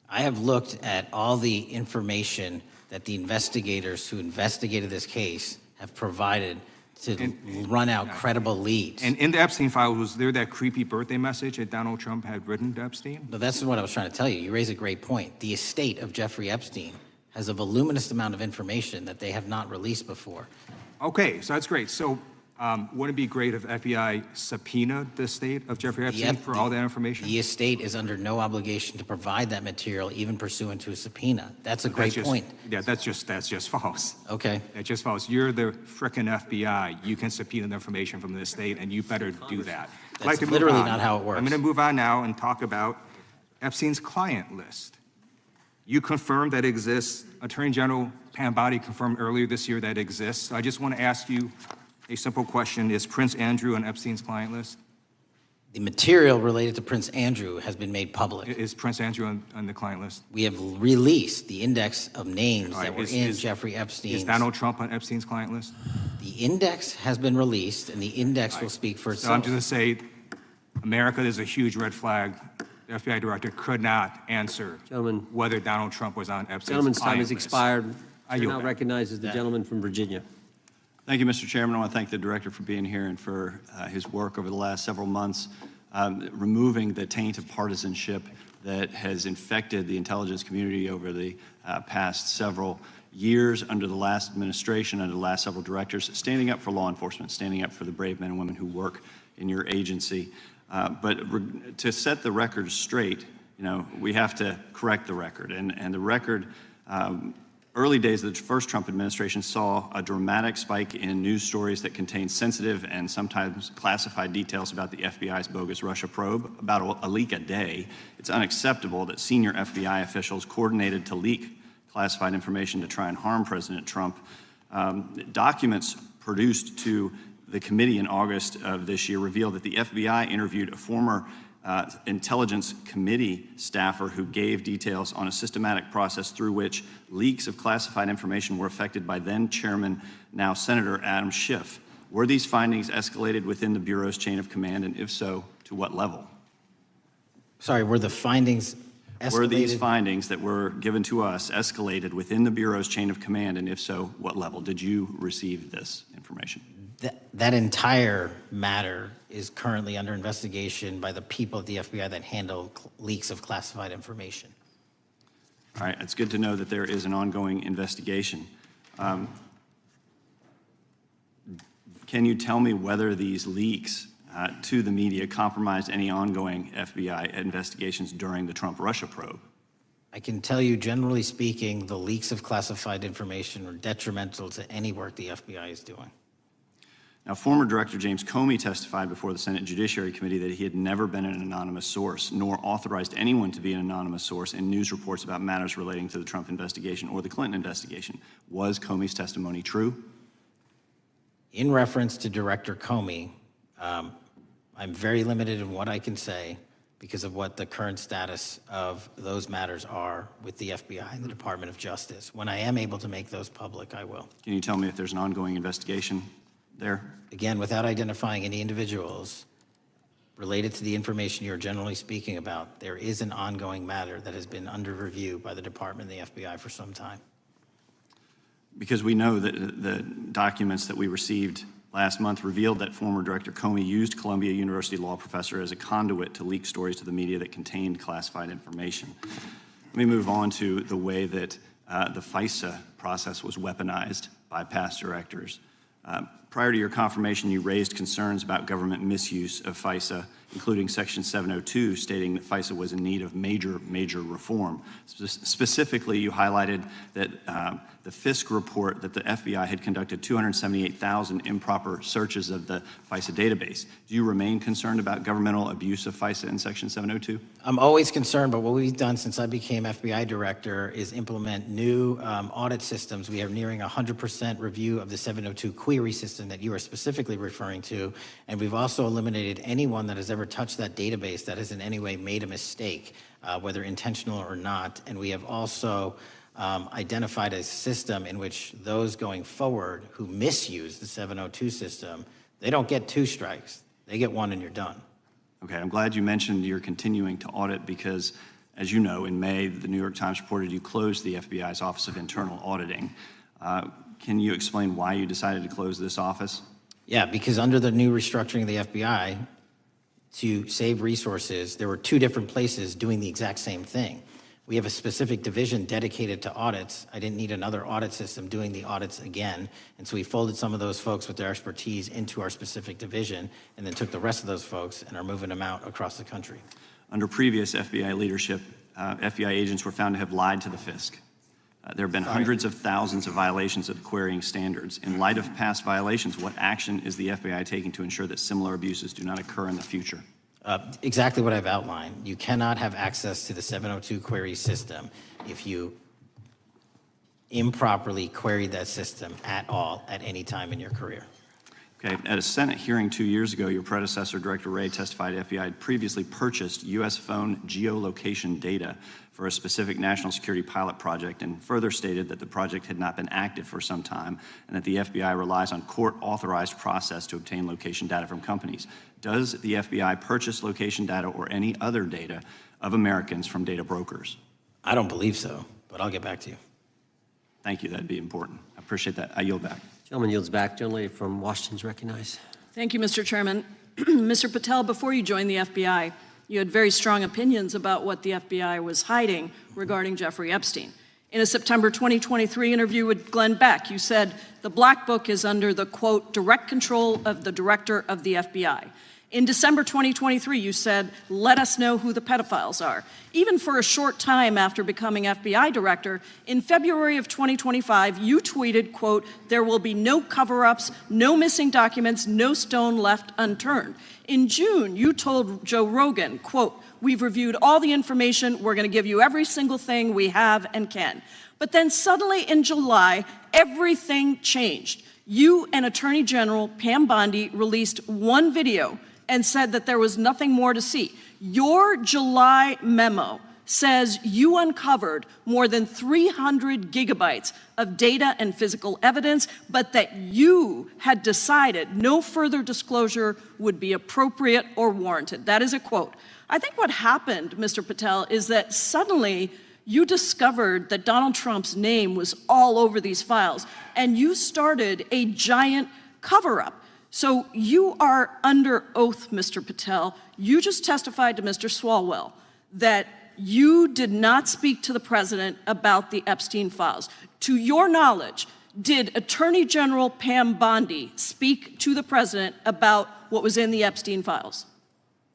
B: I have looked at all the information that the investigators who investigated this case have provided to run out credible leads.
L: And in the Epstein files, was there that creepy birthday message that Donald Trump had written to Epstein?
B: No, that's what I was trying to tell you. You raise a great point. The estate of Jeffrey Epstein has a voluminous amount of information that they have not released before.
L: Okay, so that's great. So wouldn't it be great if FBI subpoenaed the estate of Jeffrey Epstein for all that information?
B: The estate is under no obligation to provide that material, even pursuant to a subpoena. That's a great point.
L: Yeah, that's just false.
B: Okay.
L: That's just false. You're the frickin' FBI. You can subpoena the information from the estate, and you better do that.
B: That's literally not how it works.
L: I'm going to move on now and talk about Epstein's client list. You confirmed that it exists. Attorney General Pam Bondi confirmed earlier this year that it exists. So I just want to ask you a simple question. Is Prince Andrew on Epstein's client list?
B: The material related to Prince Andrew has been made public.
L: Is Prince Andrew on the client list?
B: We have released the index of names that were in Jeffrey Epstein's.
L: Is Donald Trump on Epstein's client list?
B: The index has been released, and the index will speak for itself.
L: So I'm just going to say, America, there's a huge red flag. The FBI director could not answer whether Donald Trump was on Epstein's client list.
C: Gentleman's time has expired.
L: I
C: now recognizes the gentleman from Virginia.
N: Thank you, Mr. Chairman. I want to thank the director for being here and for his work over the last several months, removing the taint of partisanship that has infected the intelligence community over the past several years under the last administration, under the last several directors, standing up for law enforcement, standing up for the brave men and women who work in your agency. But to set the record straight, we have to correct the record. And the record, early days of the first Trump administration saw a dramatic spike in news stories that contained sensitive and sometimes classified details about the FBI's bogus Russia probe, about a leak a day. It's unacceptable that senior FBI officials coordinated to leak classified information to try and harm President Trump. Documents produced to the committee in August of this year revealed that the FBI interviewed a former Intelligence Committee staffer who gave details on a systematic process through which leaks of classified information were affected by then Chairman, now Senator Adam Schiff. Were these findings escalated within the Bureau's chain of command, and if so, to what level?
B: Sorry, were the findings escalated?
N: Were these findings that were given to us escalated within the Bureau's chain of command, and if so, what level? Did you receive this information?
B: That entire matter is currently under investigation by the people at the FBI that handle leaks of classified information.
N: All right, it's good to know that there is an ongoing investigation. Can you tell me whether these leaks to the media compromised any ongoing FBI investigations during the Trump-Russia probe?
B: I can tell you, generally speaking, the leaks of classified information are detrimental to any work the FBI is doing.
N: Now, former Director James Comey testified before the Senate Judiciary Committee that he had never been an anonymous source, nor authorized anyone to be an anonymous source in news reports about matters relating to the Trump investigation or the Clinton investigation. Was Comey's testimony true?
B: In reference to Director Comey, I'm very limited in what I can say because of what the current status of those matters are with the FBI and the Department of Justice. When I am able to make those public, I will.
N: Can you tell me if there's an ongoing investigation there?
B: Again, without identifying any individuals related to the information you're generally speaking about, there is an ongoing matter that has been under review by the Department and the FBI for some time.
N: Because we know that the documents that we received last month revealed that former Director Comey used Columbia University law professor as a conduit to leak stories to the media that contained classified information. Let me move on to the way that the FISA process was weaponized by past directors. Prior to your confirmation, you raised concerns about government misuse of FISA, including Section 702, stating that FISA was in need of major reform. Specifically, you highlighted that the Fisk report that the FBI had conducted 278,000 improper searches of the FISA database. Do you remain concerned about governmental abuse of FISA in Section 702?
B: I'm always concerned, but what we've done since I became FBI director is implement new audit systems. We are nearing 100% review of the 702 query system that you are specifically referring to, and we've also eliminated anyone that has ever touched that database that has in any way made a mistake, whether intentional or not. And we have also identified a system in which those going forward who misuse the 702 system, they don't get 2 strikes. They get 1 and you're done.
N: Okay, I'm glad you mentioned you're continuing to audit because, as you know, in May, the New York Times reported you closed the FBI's Office of Internal Auditing. Can you explain why you decided to close this office?
B: Yeah, because under the new restructuring of the FBI, to save resources, there were 2 different places doing the exact same thing. We have a specific division dedicated to audits. I didn't need another audit system doing the audits again. And so we folded some of those folks with their expertise into our specific division and then took the rest of those folks and are moving them out across the country.
N: Under previous FBI leadership, FBI agents were found to have lied to the Fisk. There have been hundreds of thousands of violations of the querying standards. In light of past violations, what action is the FBI taking to ensure that similar abuses do not occur in the future?
B: Exactly what I've outlined. You cannot have access to the 702 query system if you improperly queried that system at all at any time in your career.
N: Okay, at a Senate hearing 2 years ago, your predecessor, Director Wray, testified FBI had previously purchased U.S. phone geolocation data for a specific national security pilot project and further stated that the project had not been active for some time and that the FBI relies on court-authorized process to obtain location data from companies. Does the FBI purchase location data or any other data of Americans from data brokers?
B: I don't believe so, but I'll get back to you.
N: Thank you, that'd be important. I appreciate that. I yield back.
C: Gentleman yields back. Gentleman from Washington's recognized.
O: Thank you, Mr. Chairman. Mr. Patel, before you joined the FBI, you had very strong opinions about what the FBI was hiding regarding Jeffrey Epstein. In a September 2023 interview with Glenn Beck, you said the black book is under the, quote, direct control of the director of the FBI. In December 2023, you said, let us know who the pedophiles are. Even for a short time after becoming FBI director, in February of 2025, you tweeted, quote, there will be no cover-ups, no missing documents, no stone left unturned. In June, you told Joe Rogan, quote, we've reviewed all the information, we're gonna give you every single thing we have and can. But then suddenly in July, everything changed. You and Attorney General Pam Bondi released one video and said that there was nothing more to see. Your July memo says you uncovered more than 300 gigabytes of data and physical evidence, but that you had decided no further disclosure would be appropriate or warranted. That is a quote. I think what happened, Mr. Patel, is that suddenly you discovered that Donald Trump's name was all over these files, and you started a giant cover-up. So you are under oath, Mr. Patel. You just testified to Mr. Swalwell that you did not speak to the president about the Epstein files. To your knowledge, did Attorney General Pam Bondi speak to the president about what was in the Epstein files?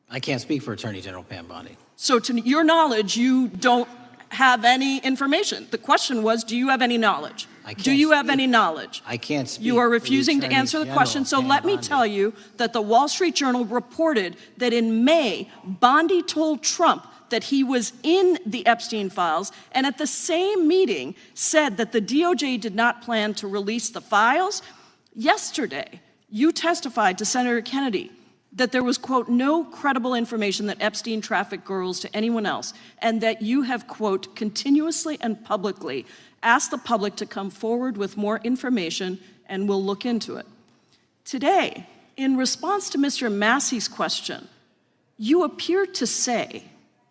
B: I can't speak for Attorney General Pam Bondi.
O: So to your knowledge, you don't have any information. The question was, do you have any knowledge? Do you have any knowledge?
B: I can't speak.
O: You are
B: for the
O: refusing to
B: Attorney
O: answer the
B: General,
O: question, so
B: Pam
O: let me
B: Bondi.
O: tell you that the Wall Street Journal reported that in May, Bondi told Trump that he was in the Epstein files, and at the same meeting said that the DOJ did not plan to release the files. Yesterday, you testified to Senator Kennedy that there was, quote, no credible information that Epstein trafficked girls to anyone else, and that you have, quote, continuously and publicly asked the public to come forward with more information, and we'll look into it. Today, in response to Mr. Massey's question, you appeared to say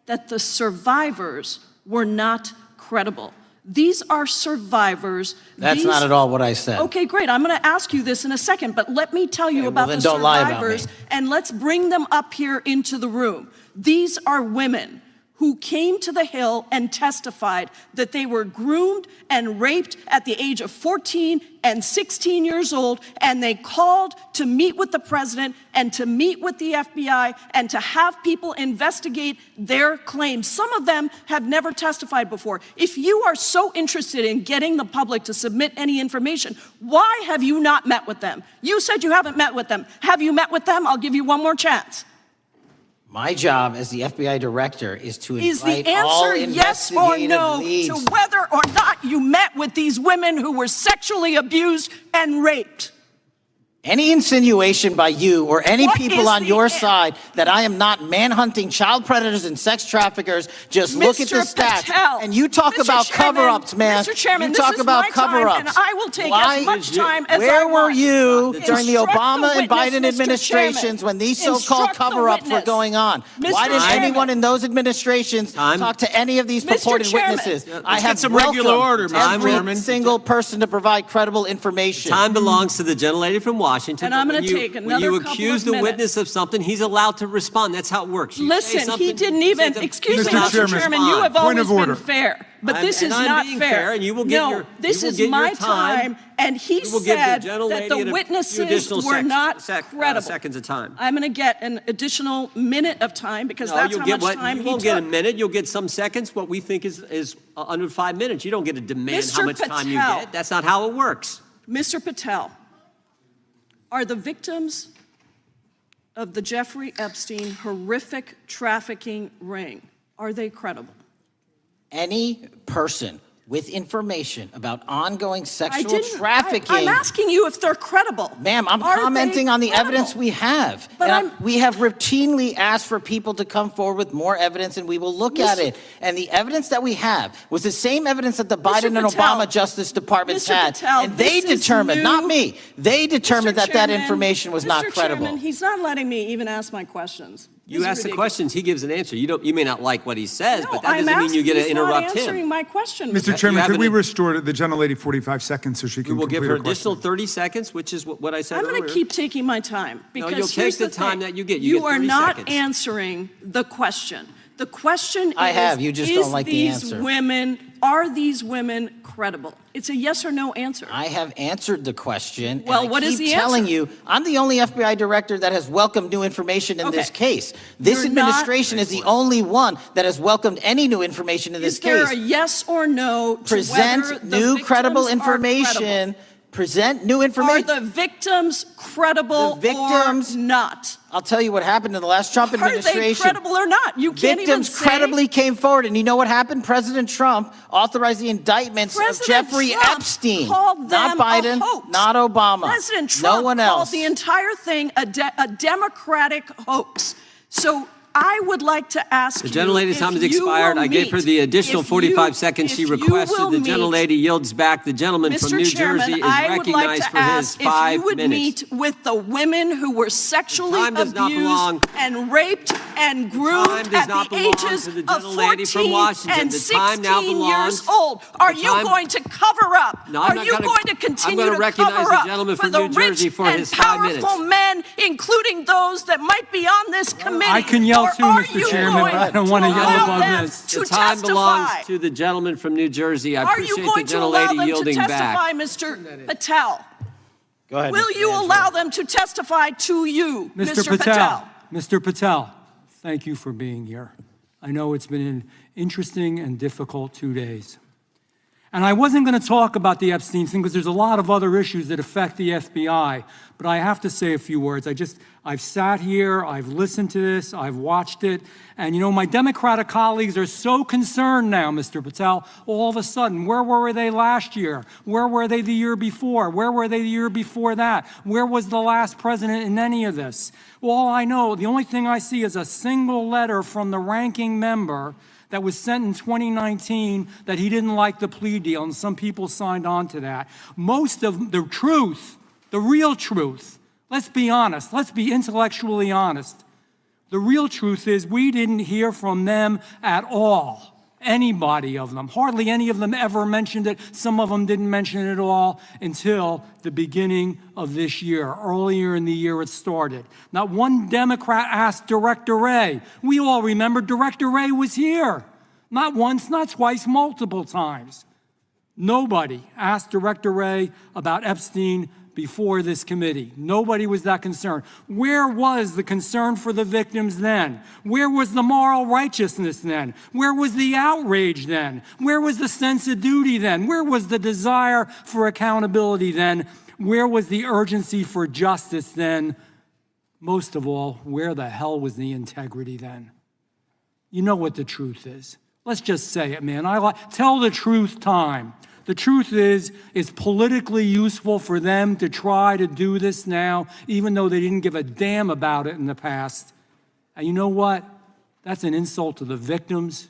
O: that the survivors were not credible. These are survivors.
B: That's not at all what I said.
O: Okay, great. I'm going to ask you this in a second, but let me tell you about
B: then
O: the
B: don't lie about
O: survivors,
B: me.
O: and let's bring them up here into the room. These are women who came to the Hill and testified that they were groomed and raped at the age of 14 and 16 years old, and they called to meet with the president and to meet with the FBI and to have people investigate their claims. Some of them have never testified before. If you are so interested in getting the public to submit any information, why have you not met with them? You said you haven't met with them. Have you met with them? I'll give you one more chance.
B: My job as the FBI director is to
O: Is
B: invite
O: the
B: all
O: answer yes or
B: investigative
O: no
B: leads.
O: to whether or not you met with these women who were sexually abused and raped?
B: Any insinuation by you or any
O: What
B: people
O: is
B: on
O: the
B: your
O: an-
B: side that I am not manhunting child predators and sex traffickers, just look at the
O: Mr.
B: stats.
O: Patel,
B: And you talk
O: Mr.
B: about
O: Chairman,
B: cover-ups, man.
O: Mr. Chairman,
B: you
O: this
B: talk
O: is
B: about
O: my time,
B: cover-ups.
O: and I will take as much time as I
B: Where were
O: want.
B: you during the
O: Instruct
B: Obama and
O: witness,
B: Biden
O: Mr.
B: administrations
O: Chairman.
B: when these so-called
O: Instruct the
B: cover-ups were
O: witness.
B: going on?
O: Mr.
B: Why didn't
O: Chairman.
B: anyone in those administrations talk to any of these
O: Mr.
B: purported
O: Chairman.
B: witnesses?
C: Let's
B: I
C: get
B: have
C: some regular order, Mr.
B: every
C: Chairman.
B: single person to provide credible information.
C: Time belongs to the gentlelady from Washington.
O: And I'm
C: but
O: gonna
C: when you-
O: take
C: When
O: another
C: you
O: couple
C: accuse
O: of
C: the
O: minutes.
C: witness of something, he's allowed to respond. That's how it works. You say
O: Listen, he
C: something,
O: didn't
C: you say
O: even,
C: the-
O: excuse me,
F: Mr.
O: Mr.
F: Chairman,
O: Chairman, you have
F: point
O: always
F: of
O: been
F: order.
O: fair, but this
C: And
O: is
C: I'm
O: not
C: being
O: fair.
C: fair, and you will get
O: No,
C: your-
O: this
C: you will
O: is
C: get your
O: my
C: time.
O: time, and he
C: You will give the
O: said
C: gentlelady
O: that the
C: and a few
O: witnesses
C: additional
O: were not credible.
C: seconds of time.
O: I'm going to get an additional minute of time because
C: No,
O: that's
C: you'll
O: how
C: get
O: much
C: what,
O: time
C: you
O: he
C: won't get a
O: took.
C: minute. You'll get some seconds. What we think is under 5 minutes. You don't get to demand how
O: Mr.
C: much time you
O: Patel.
C: get. That's not how it works.
O: Mr. Patel, are the victims of the Jeffrey Epstein horrific trafficking ring, are they credible?
B: Any person with information about ongoing sexual
O: didn't.
B: trafficking.
O: I'm asking you if they're credible.
B: Ma'am, I'm
O: Are
B: commenting
O: they
B: on the
O: credible?
B: evidence we have.
O: But
B: And we have routinely asked for people to come forward with more evidence, and we will look at it. And the evidence that we have was the same evidence that the Biden and
O: Patel,
B: Obama Justice Departments
O: Mr.
B: had.
O: Patel,
B: And they
O: this is
B: determined, not
O: new.
B: me, they determined that that
O: Chairman,
B: information was not
O: Mr.
B: credible.
O: Chairman, he's not letting me even ask my questions. This
C: You
O: is
C: ask the
O: ridiculous.
C: questions, he gives an answer. You may not like what he says,
O: No,
C: but that
O: I'm
C: doesn't mean you
O: asking,
C: get to
O: he's
C: interrupt
O: not answering
C: him.
O: my question.
F: Mr. Chairman,
C: have
F: could we
C: an-
F: restore the gentlelady 45 seconds so she
C: We
F: can
C: will
F: complete
C: give her
F: her question?
C: additional 30 seconds, which is what I said
O: I'm
C: earlier.
O: going to keep taking my time because
C: you'll take
O: here's
C: the time
O: thing.
C: that you get. You get
O: are
C: 30
O: not
C: seconds.
O: answering the question. The question
B: I
O: is,
B: have. You just
O: is
B: don't like the
O: these
B: answer.
O: women, are these women credible? It's a yes or no answer.
B: I have answered the question.
O: Well,
B: and
O: what
B: I
O: is
B: keep
O: the
B: telling
O: answer?
B: you, I'm the only FBI director that has welcomed new information in this case. This
O: You're not-
B: administration is the only one that has welcomed any new information in this
O: Is there
B: case.
O: a yes or no to whether
B: Present
O: the
B: new
O: victims
B: credible
O: are
B: information.
O: credible?
B: Present new
O: Are
B: information.
O: the victims credible or not?
B: I'll tell you what happened in the last Trump
O: Are they
B: administration.
O: credible or not? You can't even
B: Victims
O: say.
B: credibly came forward, and you know what happened? President Trump authorized the indictments of
O: President
B: Jeffrey
O: Trump
B: Epstein,
O: called
B: not
O: them a
B: Biden,
O: hoax.
B: not Obama,
O: President Trump
B: no one
O: called
B: else.
O: the entire thing a Democratic hoax. So I would like to ask
C: The
O: you
C: gentlelady's
O: if
C: time has
O: you
C: expired.
O: will
C: I gave her
O: meet-
C: the additional
O: if
C: 45
O: you-
C: seconds she
O: if you
C: requested.
O: will
C: The
O: meet-
C: gentlelady yields back. The gentleman from
O: Mr.
C: New
O: Chairman,
C: Jersey is
O: I would like
C: recognized
O: to
C: for his
O: ask if
C: 5
O: you would
C: minutes.
O: meet with the women who were sexually
C: time does not belong-
O: abused and raped and groomed
C: time does
O: at
C: not
O: the
C: belong
O: ages
C: to the
O: of
C: gentlelady from
O: 14
C: Washington.
O: and
C: The time now
O: 16
C: belongs-
O: years old. Are
C: the
O: you
C: time-
O: going to cover up?
C: No, I'm
O: Are
C: not
O: you
C: gonna-
O: going to
C: I'm
O: continue
C: gonna
O: to
C: recognize
O: cover
C: the
O: up
C: gentleman
O: for
C: from
O: the
C: New Jersey
O: rich
C: for
O: and
C: his 5 minutes.
O: powerful men, including those that might be on this committee?
P: I can yell
O: Or
P: too,
O: are
P: Mr.
O: you
P: Chairman, but I don't
O: going
P: want to yell
O: allow
P: above
O: them
P: this.
O: to
C: The time belongs
O: testify?
C: to the gentleman from New Jersey. I
O: Are you
C: appreciate the
O: going to allow
C: gentlelady
O: them to
C: yielding
O: testify,
C: back.
O: Mr. Patel?
B: Go ahead.
O: Will
B: Mr.
O: you
B: Angelo.
O: allow them to testify to you,
P: Mr. Patel, Mr. Patel, thank you for being here. I know it's been an interesting and difficult 2 days. And I wasn't going to talk about the Epstein thing because there's a lot of other issues that affect the FBI, but I have to say a few words. I've sat here, I've listened to this, I've watched it, and you know, my Democratic colleagues are so concerned now, Mr. Patel, all of a sudden. Where were they last year? Where were they the year before? Where were they the year before that? Where was the last president in any of this? All I know, the only thing I see is a single letter from the ranking member that was sent in 2019 that he didn't like the plea deal, and some people signed on to that. Most of the truth, the real truth, let's be honest, let's be intellectually honest. The real truth is we didn't hear from them at all, anybody of them. Hardly any of them ever mentioned it. Some of them didn't mention it at all until the beginning of this year. Earlier in the year it started. Not one Democrat asked Director Wray. We all remember Director Wray was here. Not once, not twice, multiple times. Nobody asked Director Wray about Epstein before this committee. Nobody was that concerned. Where was the concern for the victims then? Where was the moral righteousness then? Where was the outrage then? Where was the sense of duty then? Where was the desire for accountability then? Where was the urgency for justice then? Most of all, where the hell was the integrity then? You know what the truth is. Let's just say it, man. Tell the truth time. The truth is, it's politically useful for them to try to do this now, even though they didn't give a damn about it in the past. And you know what? That's an insult to the victims,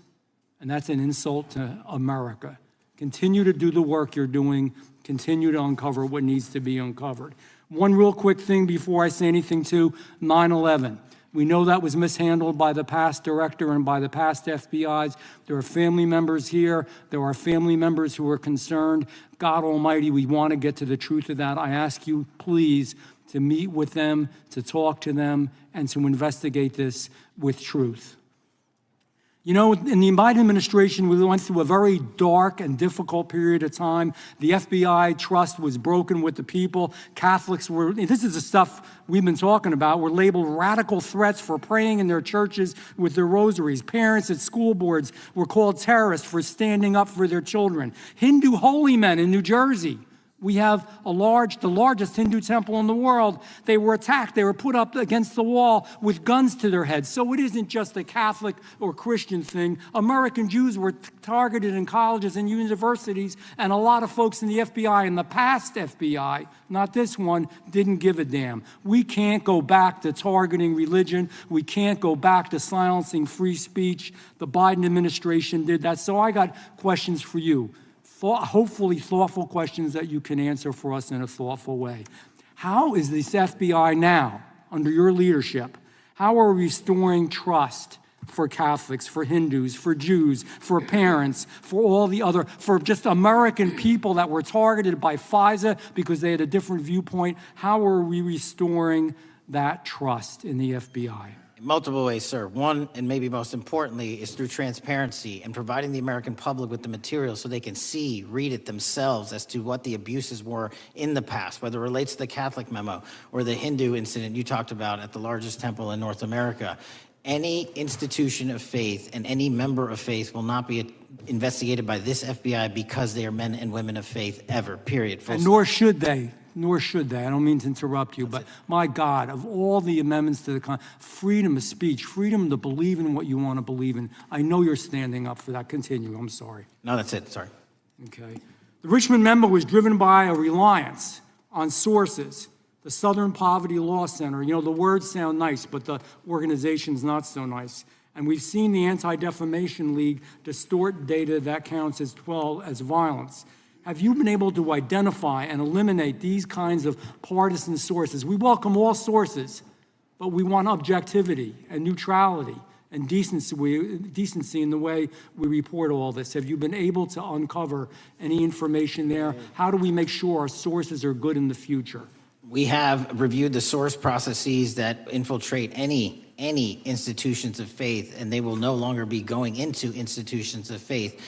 P: and that's an insult to America. Continue to do the work you're doing. Continue to uncover what needs to be uncovered. One real quick thing before I say anything to 9/11. We know that was mishandled by the past director and by the past FBIs. There are family members here. There are family members who are concerned. God Almighty, we want to get to the truth of that. I ask you, please, to meet with them, to talk to them, and to investigate this with truth. You know, in the Biden administration, we went through a very dark and difficult period of time. The FBI trust was broken with the people. Catholics were, this is the stuff we've been talking about, were labeled radical threats for praying in their churches with their rosaries. Parents at school boards were called terrorists for standing up for their children. Hindu holy men in New Jersey. We have the largest Hindu temple in the world. They were attacked. They were put up against the wall with guns to their heads. So it isn't just a Catholic or Christian thing. American Jews were targeted in colleges and universities, and a lot of folks in the FBI, in the past FBI, not this one, didn't give a damn. We can't go back to targeting religion. We can't go back to silencing free speech. The Biden administration did that. So I got questions for you. Hopefully thoughtful questions that you can answer for us in a thoughtful way. How is this FBI now, under your leadership, how are we restoring trust for Catholics, for Hindus, for Jews, for parents, for all the other, for just American people that were targeted by FISA because they had a different viewpoint? How are we restoring that trust in the FBI?
B: In multiple ways, sir. One, and maybe most importantly, is through transparency and providing the American public with the material so they can see, read it themselves as to what the abuses were in the past, whether it relates to the Catholic memo or the Hindu incident you talked about at the largest temple in North America. Any institution of faith and any member of faith will not be investigated by this FBI because they are men and women of faith ever, period. Full
P: And
B: stop.
P: nor should they. Nor should they. I don't mean to interrupt you, but my God, of all the amendments to the freedom of speech, freedom to believe in what you want to believe in, I know you're standing up for that. Continue. I'm sorry.
B: No, that's it. Sorry.
P: Okay. The Richmond memo was driven by a reliance on sources. The Southern Poverty Law Center, you know, the words sound nice, but the organization's not so nice. And we've seen the Anti-Defamation League distort data that counts as violence. Have you been able to identify and eliminate these kinds of partisan sources? We welcome all sources, but we want objectivity and neutrality and decency in the way we report all this. Have you been able to uncover any information there? How do we make sure our sources are good in the future?
B: We have reviewed the source processes that infiltrate any institutions of faith, and they will no longer be going into institutions of faith.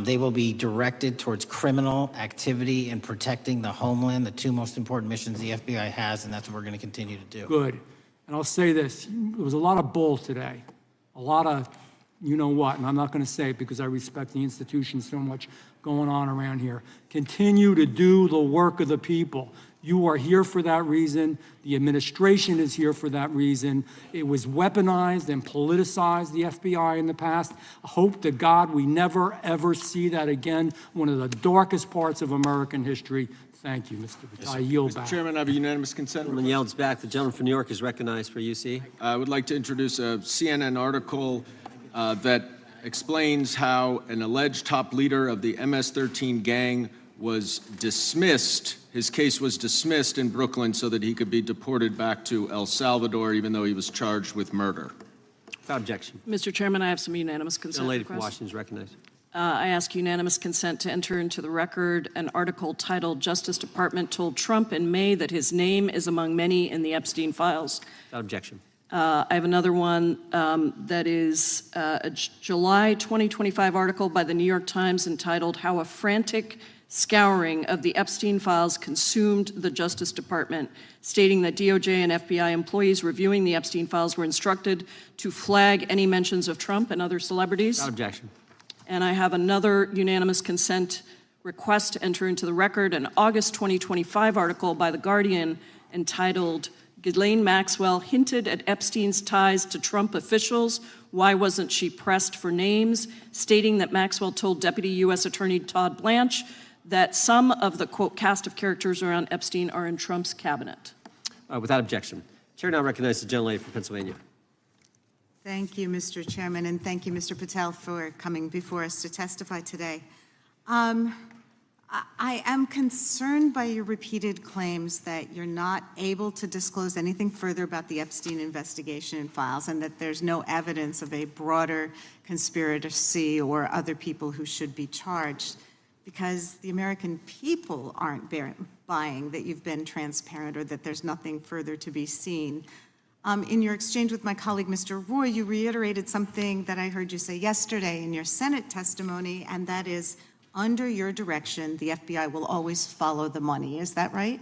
B: They will be directed towards criminal activity and protecting the homeland, the two most important missions the FBI has, and that's what we're going to continue to do.
P: Good. And I'll say this, there was a lot of bull today, a lot of you know what, and I'm not going to say it because I respect the institution so much going on around here. Continue to do the work of the people. You are here for that reason. The administration is here for that reason. It was weaponized and politicized, the FBI, in the past. I hope to God we never, ever see that again. One of the darkest parts of American history. Thank you, Mr. Patel. I yield back.
G: Mr. Chairman, I have a unanimous consent
C: Gentleman yields back. The gentleman from New York is recognized for UC.
G: I would like to introduce a CNN article that explains how an alleged top leader of the MS-13 gang was dismissed. His case was dismissed in Brooklyn so that he could be deported back to El Salvador, even though he was charged with murder.
C: Without objection.
O: Mr. Chairman, I have some unanimous consent
C: The lady from
O: requests.
C: Washington is recognized.
O: I ask unanimous consent to enter into the record an article titled "Justice Department Told Trump in May that his name is among many in the Epstein files."
C: Without objection.
O: I have another one that is a July 2025 article by the New York Times entitled "How a Frantic Scouring of the Epstein Files Consumed the Justice Department," stating that DOJ and FBI employees reviewing the Epstein files were instructed to flag any mentions of Trump and other celebrities.
C: Without objection.
O: And I have another unanimous consent request to enter into the record an August 2025 article by The Guardian entitled "Ghislaine Maxwell Hinted at Epstein's Ties to Trump Officials. Why Wasn't She Pressed for Names?" stating that Maxwell told Deputy U.S. Attorney Todd Blanche that some of the, quote, cast of characters around Epstein are in Trump's cabinet.
C: Without objection. Chair now recognizes the gentlelady from Pennsylvania.
Q: Thank you, Mr. Chairman, and thank you, Mr. Patel, for coming before us to testify today. I am concerned by your repeated claims that you're not able to disclose anything further about the Epstein investigation and files, and that there's no evidence of a broader conspiracy or other people who should be charged, because the American people aren't buying that you've been transparent or that there's nothing further to be seen. In your exchange with my colleague, Mr. Roy, you reiterated something that I heard you say yesterday in your Senate testimony, and that is, under your direction, the FBI will always follow the money. Is that right?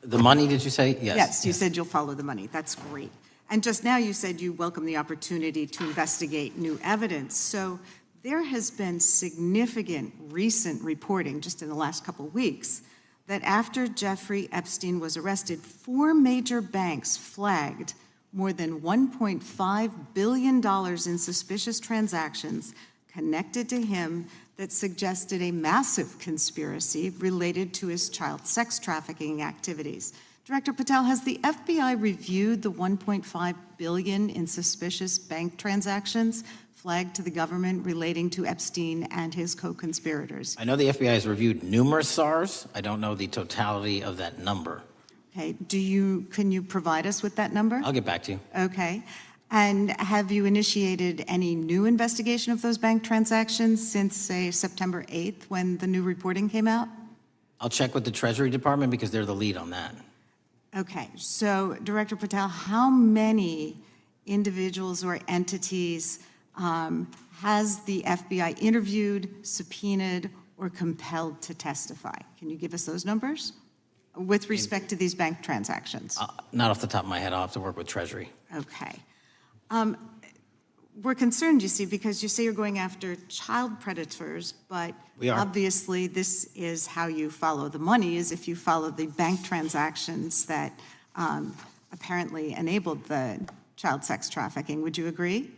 B: The money, did you say? Yes.
Q: Yes, you said you'll follow the money. That's great. And just now you said you welcome the opportunity to investigate new evidence. So there has been significant recent reporting just in the last couple of weeks that after Jeffrey Epstein was arrested, 4 major banks flagged more than $1.5 billion in suspicious transactions connected to him that suggested a massive conspiracy related to his child sex trafficking activities. Director Patel, has the FBI reviewed the $1.5 billion in suspicious bank transactions flagged to the government relating to Epstein and his co-conspirators?
B: I know the FBI has reviewed numerous SARs. I don't know the totality of that number.
Q: Okay, can you provide us with that number?
B: I'll get back to you.
Q: Okay. And have you initiated any new investigation of those bank transactions since, say, September 8th, when the new reporting came out?
B: I'll check with the Treasury Department because they're the lead on that.
Q: Okay, so Director Patel, how many individuals or entities has the FBI interviewed, subpoenaed, or compelled to testify? Can you give us those numbers with respect to these bank transactions?
B: Not off the top of my head. I'll have to work with Treasury.
Q: Okay. We're concerned, you see, because you say you're going after child predators, but
B: We are.
Q: obviously this is how you follow the money, is if you follow the bank transactions that apparently enabled the child sex trafficking. Would you agree?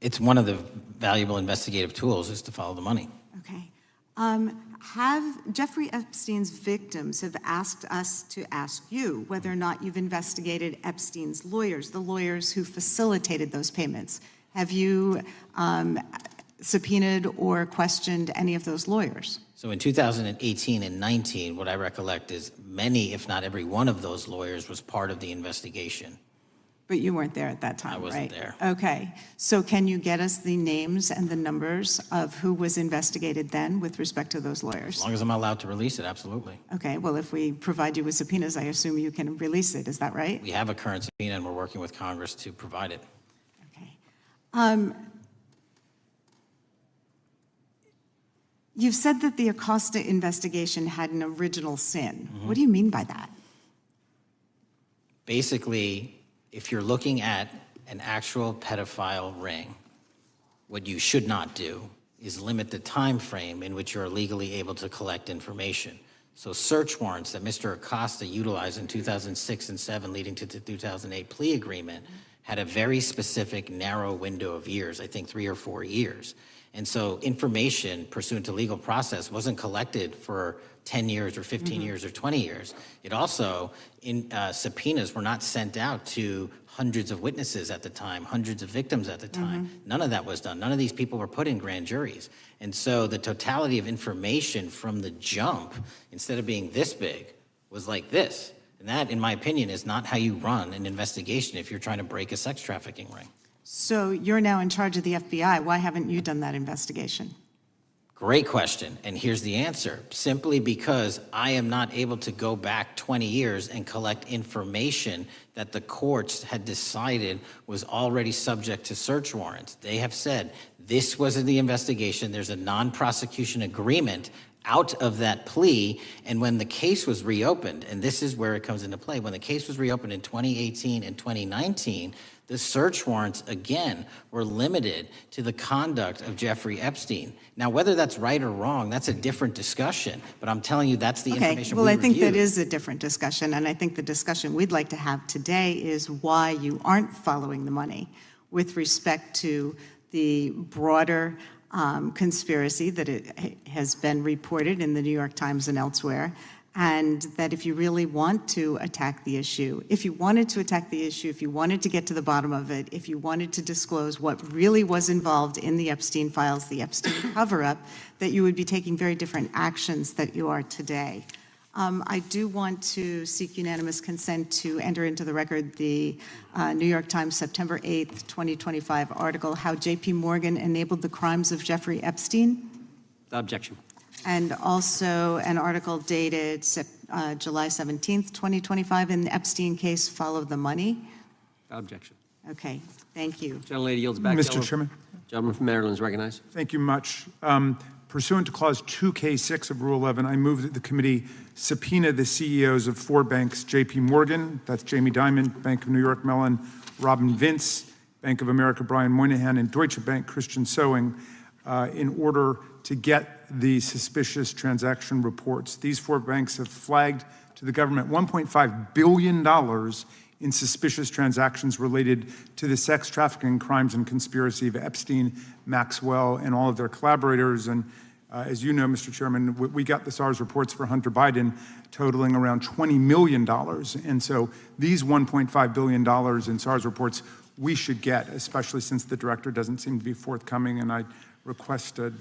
B: It's one of the valuable investigative tools is to follow the money.
Q: Okay. Have Jeffrey Epstein's victims have asked us to ask you whether or not you've investigated Epstein's lawyers, the lawyers who facilitated those payments. Have you subpoenaed or questioned any of those lawyers?
B: So in 2018 and 19, what I recollect is many, if not every one of those lawyers was part of the investigation.
Q: But you weren't there at that time,
B: I wasn't
Q: right?
B: there.
Q: Okay. So can you get us the names and the numbers of who was investigated then with respect to those lawyers?
B: As long as I'm allowed to release it, absolutely.
Q: Okay. Well, if we provide you with subpoenas, I assume you can release it. Is that right?
B: We have a current subpoena and we're working with Congress to provide it.
Q: You've said that the Acosta investigation had an original sin.
B: Mm-hmm.
Q: What do you mean by that?
B: Basically, if you're looking at an actual pedophile ring, what you should not do is limit the time frame in which you're legally able to collect information. So search warrants that Mr. Acosta utilized in 2006 and 7 leading to the 2008 plea agreement had a very specific narrow window of years, I think 3 or 4 years. And so information pursuant to legal process wasn't collected for 10 years or 15 years or 20 years. It also, subpoenas were not sent out to hundreds of witnesses at the time, hundreds of victims at the time. None of that was done. None of these people were put in grand juries. And so the totality of information from the jump, instead of being this big, was like this. And that, in my opinion, is not how you run an investigation if you're trying to break a sex trafficking ring.
Q: So you're now in charge of the FBI. Why haven't you done that investigation?
B: Great question, and here's the answer. Simply because I am not able to go back 20 years and collect information that the courts had decided was already subject to search warrants. They have said, this was in the investigation, there's a non-prosecution agreement out of that plea, and when the case was reopened, and this is where it comes into play, when the case was reopened in 2018 and 2019, the search warrants, again, were limited to the conduct of Jeffrey Epstein. Now, whether that's right or wrong, that's a different discussion, but I'm telling you that's the information we
Q: I think
B: reviewed.
Q: that is a different discussion, and I think the discussion we'd like to have today is why you aren't following the money with respect to the broader conspiracy that it has been reported in the New York Times and elsewhere, and that if you really want to attack the issue, if you wanted to attack the issue, if you wanted to get to the bottom of it, if you wanted to disclose what really was involved in the Epstein files, the Epstein cover-up, that you would be taking very different actions that you are today. I do want to seek unanimous consent to enter into the record the New York Times September 8th, 2025 article, How J.P. Morgan Enabled the Crimes of Jeffrey Epstein.
C: Objection.
Q: And also an article dated July 17th, 2025, in the Epstein case, Follow the Money.
C: Objection.
Q: Okay, thank you.
C: Gentlelady yields back.
F: Mr. Chairman.
C: Gentleman from Maryland is recognized.
F: Thank you much. Pursuant to Clause 2K6 of Rule 11, I move that the committee subpoena the CEOs of 4 banks, J.P. Morgan, that's Jamie Dimon, Bank of New York Mellon, Robin Vince, Bank of America, Brian Moynihan, and Deutsche Bank, Christian Sowing, in order to get the suspicious transaction reports. These 4 banks have flagged to the government $1.5 billion in suspicious transactions related to the sex trafficking crimes and conspiracy of Epstein, Maxwell, and all of their collaborators. And as you know, Mr. Chairman, we got the SARS reports for Hunter Biden totaling around $20 million. And so these $1.5 billion in SARS reports we should get, especially since the director doesn't seem to be forthcoming. And I request that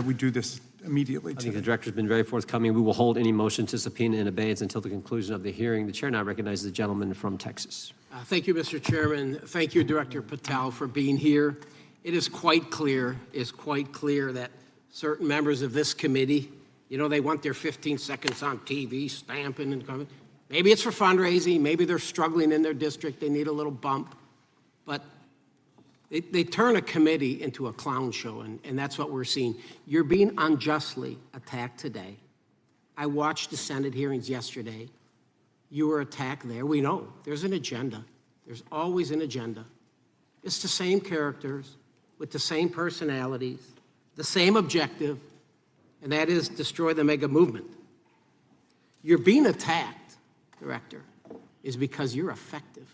F: we do this immediately.
C: I think the director's been very forthcoming. We will hold any motion to subpoena in abeyance until the conclusion of the hearing. The chair now recognizes the gentleman from Texas.
R: Thank you, Mr. Chairman. Thank you, Director Patel, for being here. It is quite clear that certain members of this committee, You know, they want their 15 seconds on TV, stamping and coming. Maybe it's for fundraising. Maybe they're struggling in their district. They need a little bump. But they turn a committee into a clown show, and that's what we're seeing. You're being unjustly attacked today. I watched the Senate hearings yesterday. You were attacked there. We know there's an agenda. There's always an agenda. It's the same characters with the same personalities, the same objective, and that is destroy the mega movement. You're being attacked, Director, is because you're effective.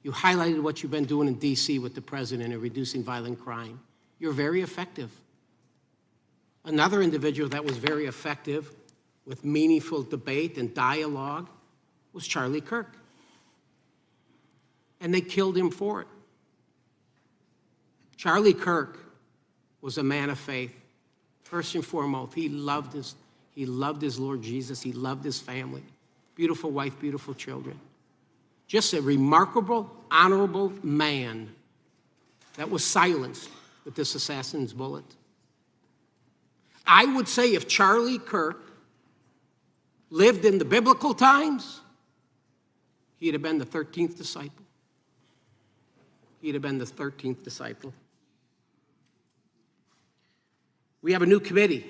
R: You highlighted what you've been doing in D.C. with the president in reducing violent crime. You're very effective. Another individual that was very effective with meaningful debate and dialogue was Charlie Kirk. And they killed him for it. Charlie Kirk was a man of faith. First and foremost, he loved his Lord Jesus. He loved his family. Beautiful wife, beautiful children. Just a remarkable, honorable man that was silenced with this assassin's bullet. I would say if Charlie Kirk lived in the biblical times, he'd have been the 13th disciple. He'd have been the 13th disciple. We have a new committee,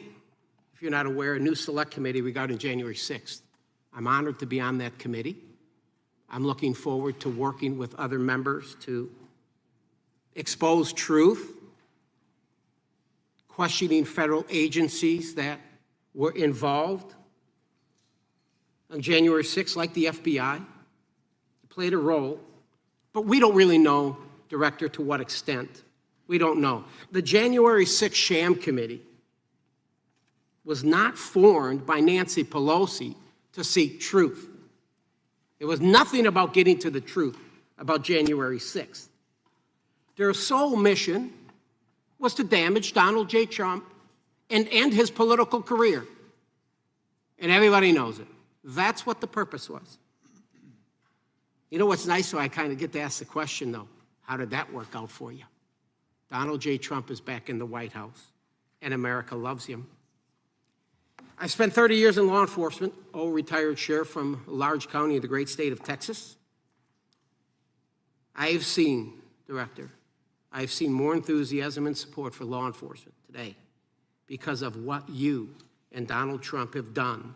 R: if you're not aware, a new select committee regarding January 6th. I'm honored to be on that committee. I'm looking forward to working with other members to expose truth, questioning federal agencies that were involved on January 6th, like the FBI, played a role, but we don't really know, Director, to what extent. We don't know. The January 6th sham committee was not formed by Nancy Pelosi to seek truth. It was nothing about getting to the truth about January 6th. Their sole mission was to damage Donald J. Trump and end his political career. And everybody knows it. That's what the purpose was. You know what's nice, so I kind of get to ask the question, though, how did that work out for you? Donald J. Trump is back in the White House, and America loves him. I spent 30 years in law enforcement, retired sheriff from a large county in the great state of Texas. I have seen, Director, I have seen more enthusiasm and support for law enforcement today because of what you and Donald Trump have done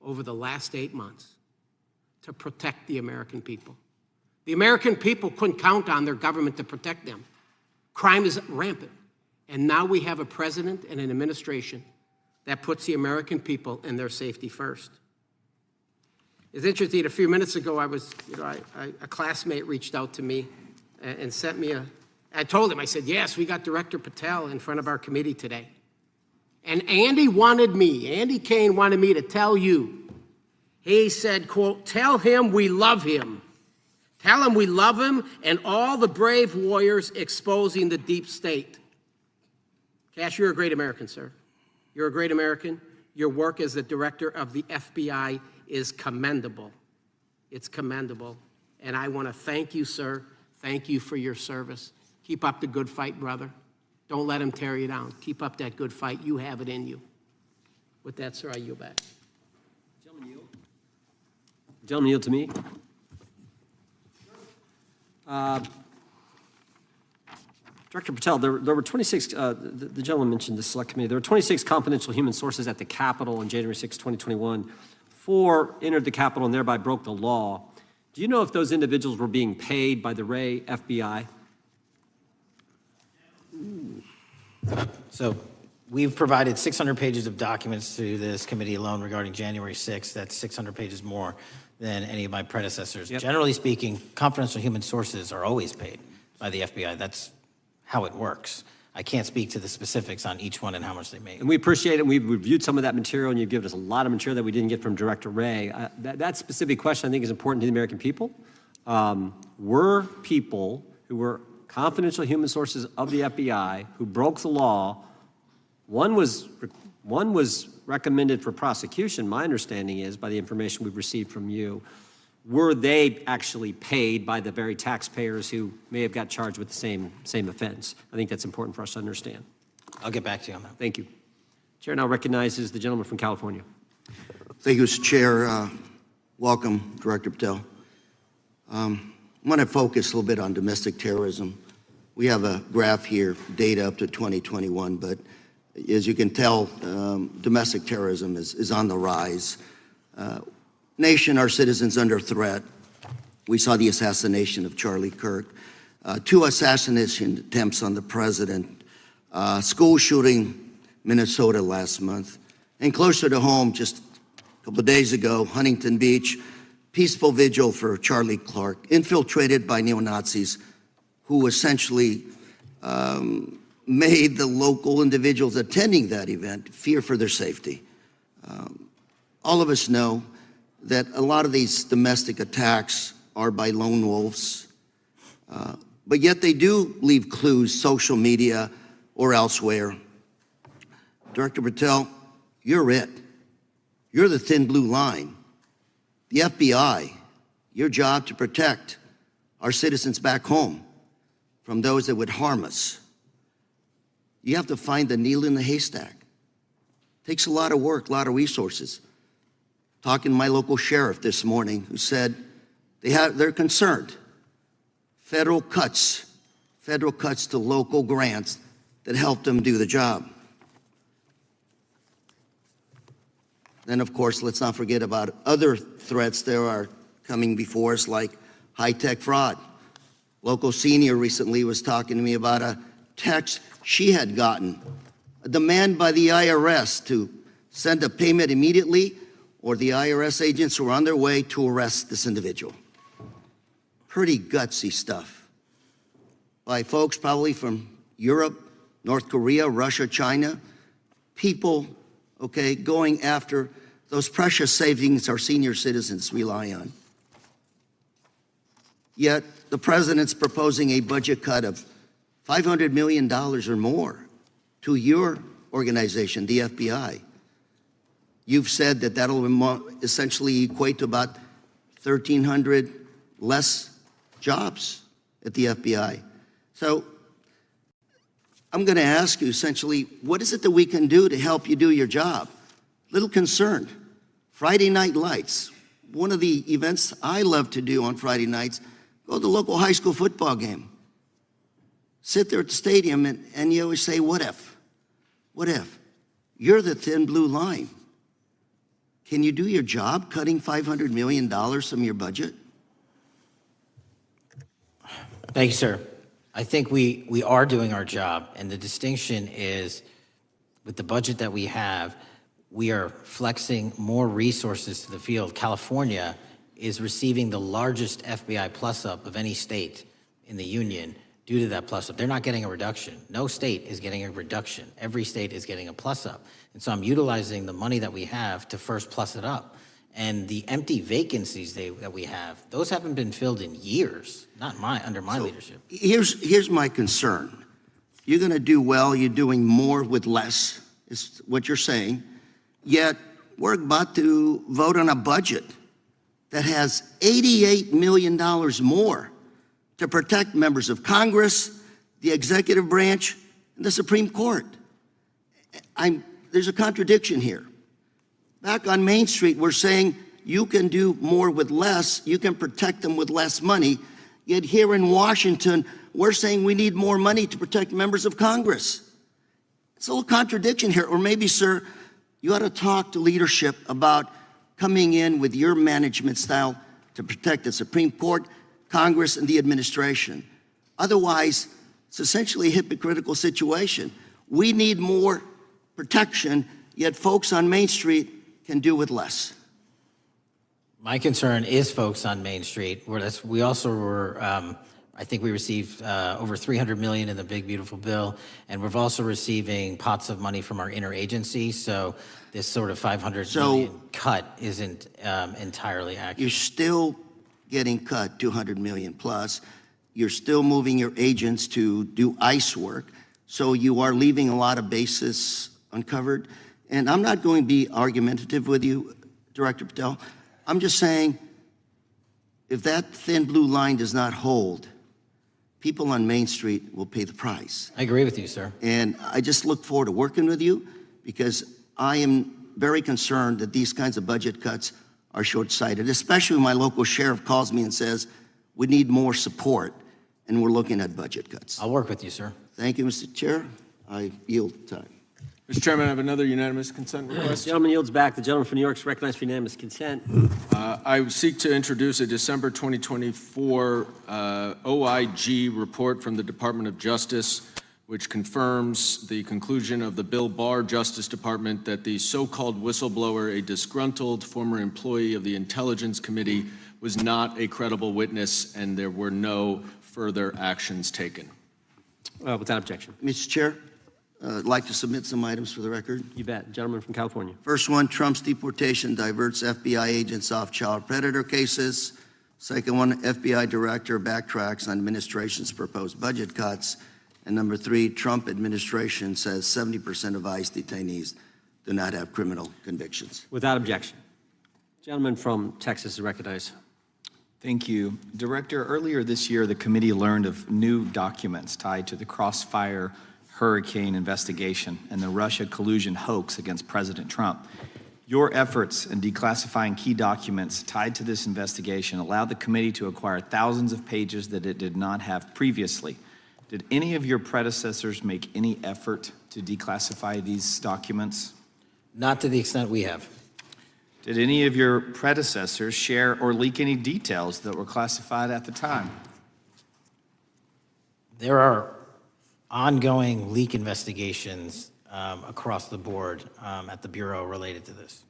R: over the last 8 months to protect the American people. The American people couldn't count on their government to protect them. Crime is rampant. And now we have a president and an administration that puts the American people and their safety first. It's interesting, a few minutes ago, a classmate reached out to me and sent me I told him, I said, yes, we got Director Patel in front of our committee today. And Andy Kane wanted me to tell you, he said, quote, tell him we love him. Tell him we love him and all the brave warriors exposing the deep state. Kash, you're a great American, sir. You're a great American. Your work as the director of the FBI is commendable. It's commendable. And I want to thank you, sir. Thank you for your service. Keep up the good fight, brother. Don't let him tear you down. Keep up that good fight. You have it in you. With that, sir, I yield back.
C: Gentleman yield to me. Director Patel, there were 26, the gentleman mentioned the select committee, there were 26 confidential human sources at the Capitol on January 6, 2021. 4 entered the Capitol and thereby broke the law. Do you know if those individuals were being paid by the Ray FBI?
B: So we've provided 600 pages of documents to this committee alone regarding January 6th. That's 600 pages more than any of my predecessors.
C: Yep.
B: Generally speaking, confidential human sources are always paid by the FBI. That's how it works. I can't speak to the specifics on each one and how much they make.
C: And we appreciate it. We've reviewed some of that material, and you've given us a lot of material that we didn't get from Director Ray. That specific question, I think, is important to the American people. Were people who were confidential human sources of the FBI who broke the law, one was recommended for prosecution, my understanding is, by the information we've received from you. Were they actually paid by the very taxpayers who may have got charged with the same offense? I think that's important for us to understand.
B: I'll get back to you on that.
C: Thank you. Chair now recognizes the gentleman from California.
S: Thank you, Mr. Chair. Welcome, Director Patel. I want to focus a little bit on domestic terrorism. We have a graph here, data up to 2021, but as you can tell, domestic terrorism is on the rise. Nation, our citizens under threat. We saw the assassination of Charlie Kirk, 2 assassination attempts on the president, school shooting, Minnesota last month, and closer to home, just a couple of days ago, Huntington Beach, peaceful vigil for Charlie Clark, infiltrated by neo-Nazis who essentially made the local individuals attending that event fear for their safety. All of us know that a lot of these domestic attacks are by lone wolves, but yet they do leave clues, social media or elsewhere. Director Patel, you're it. You're the thin blue line. The FBI, your job to protect our citizens back home from those that would harm us. You have to find the needle in the haystack. Takes a lot of work, a lot of resources. Talking to my local sheriff this morning who said they're concerned. Federal cuts to local grants that help them do the job. Then, of course, let's not forget about other threats that are coming before us, like high-tech fraud. Local senior recently was talking to me about a text she had gotten, a demand by the IRS to send a payment immediately, or the IRS agents were on their way to arrest this individual. Pretty gutsy stuff by folks probably from Europe, North Korea, Russia, China, people, okay, going after those precious savings our senior citizens rely on. Yet the president's proposing a budget cut of $500 million or more to your organization, the FBI. You've said that that'll essentially equate to about 1,300 less jobs at the FBI. So I'm going to ask you essentially, what is it that we can do to help you do your job? Little concerned. Friday night lights. One of the events I love to do on Friday nights, go to the local high school football game. Sit there at the stadium and you always say, what if? What if? You're the thin blue line. Can you do your job cutting $500 million from your budget?
B: Thank you, sir. I think we are doing our job, and the distinction is with the budget that we have, we are flexing more resources to the field. California is receiving the largest FBI plus-up of any state in the union due to that plus-up. They're not getting a reduction. No state is getting a reduction. Every state is getting a plus-up. And so I'm utilizing the money that we have to first plus it up. And the empty vacancies that we have, those haven't been filled in years, not under my leadership.
S: Here's my concern. You're going to do well. You're doing more with less, is what you're saying. Yet we're about to vote on a budget that has $88 million more to protect members of Congress, the executive branch, and the Supreme Court. There's a contradiction here. Back on Main Street, we're saying you can do more with less, you can protect them with less money, yet here in Washington, we're saying we need more money to protect members of Congress. It's a little contradiction here. Or maybe, sir, you ought to talk to leadership about coming in with your management style to protect the Supreme Court, Congress, and the administration. Otherwise, it's essentially a hypocritical situation. We need more protection, yet folks on Main Street can do with less.
B: My concern is folks on Main Street. We also were, I think we received over $300 million in the big, beautiful bill, and we're also receiving pots of money from our interagency, so this sort of $500 million cut isn't entirely accurate.
S: You're still getting cut $200 million plus. You're still moving your agents to do ICE work, so you are leaving a lot of bases uncovered. And I'm not going to be argumentative with you, Director Patel. I'm just saying, if that thin blue line does not hold, people on Main Street will pay the price.
B: I agree with you, sir.
S: And I just look forward to working with you because I am very concerned that these kinds of budget cuts are short-sighted, especially when my local sheriff calls me and says, we need more support, and we're looking at budget cuts.
B: I'll work with you, sir.
S: Thank you, Mr. Chair. I yield time.
G: Mr. Chairman, I have another unanimous consent request.
C: The gentleman yields back. The gentleman from New York is recognized for unanimous consent.
G: I seek to introduce a December 2024 OIG report from the Department of Justice, which confirms the conclusion of the Bill Barr Justice Department that the so-called whistleblower, a disgruntled former employee of the Intelligence Committee, was not a credible witness, and there were no further actions taken.
C: Without objection.
S: Mr. Chair, I'd like to submit some items for the record.
C: You bet. Gentleman from California.
S: First one, Trump's deportation diverts FBI agents off child predator cases. Second one, FBI director backtracks on administration's proposed budget cuts. And number three, Trump administration says 70% of ICE detainees do not have criminal convictions.
C: Without objection. Gentleman from Texas is recognized.
E: Thank you. Director, earlier this year, the committee learned of new documents tied to the Crossfire Hurricane investigation and the Russia collusion hoax against President Trump. Your efforts in declassifying key documents tied to this investigation allowed the committee to acquire thousands of pages that it did not have previously. Did any of your predecessors make any effort to declassify these documents?
B: Not to the extent we have.
E: Did any of your predecessors share or leak any details that were classified at the time?
B: There are ongoing leak investigations across the board at the Bureau related to this.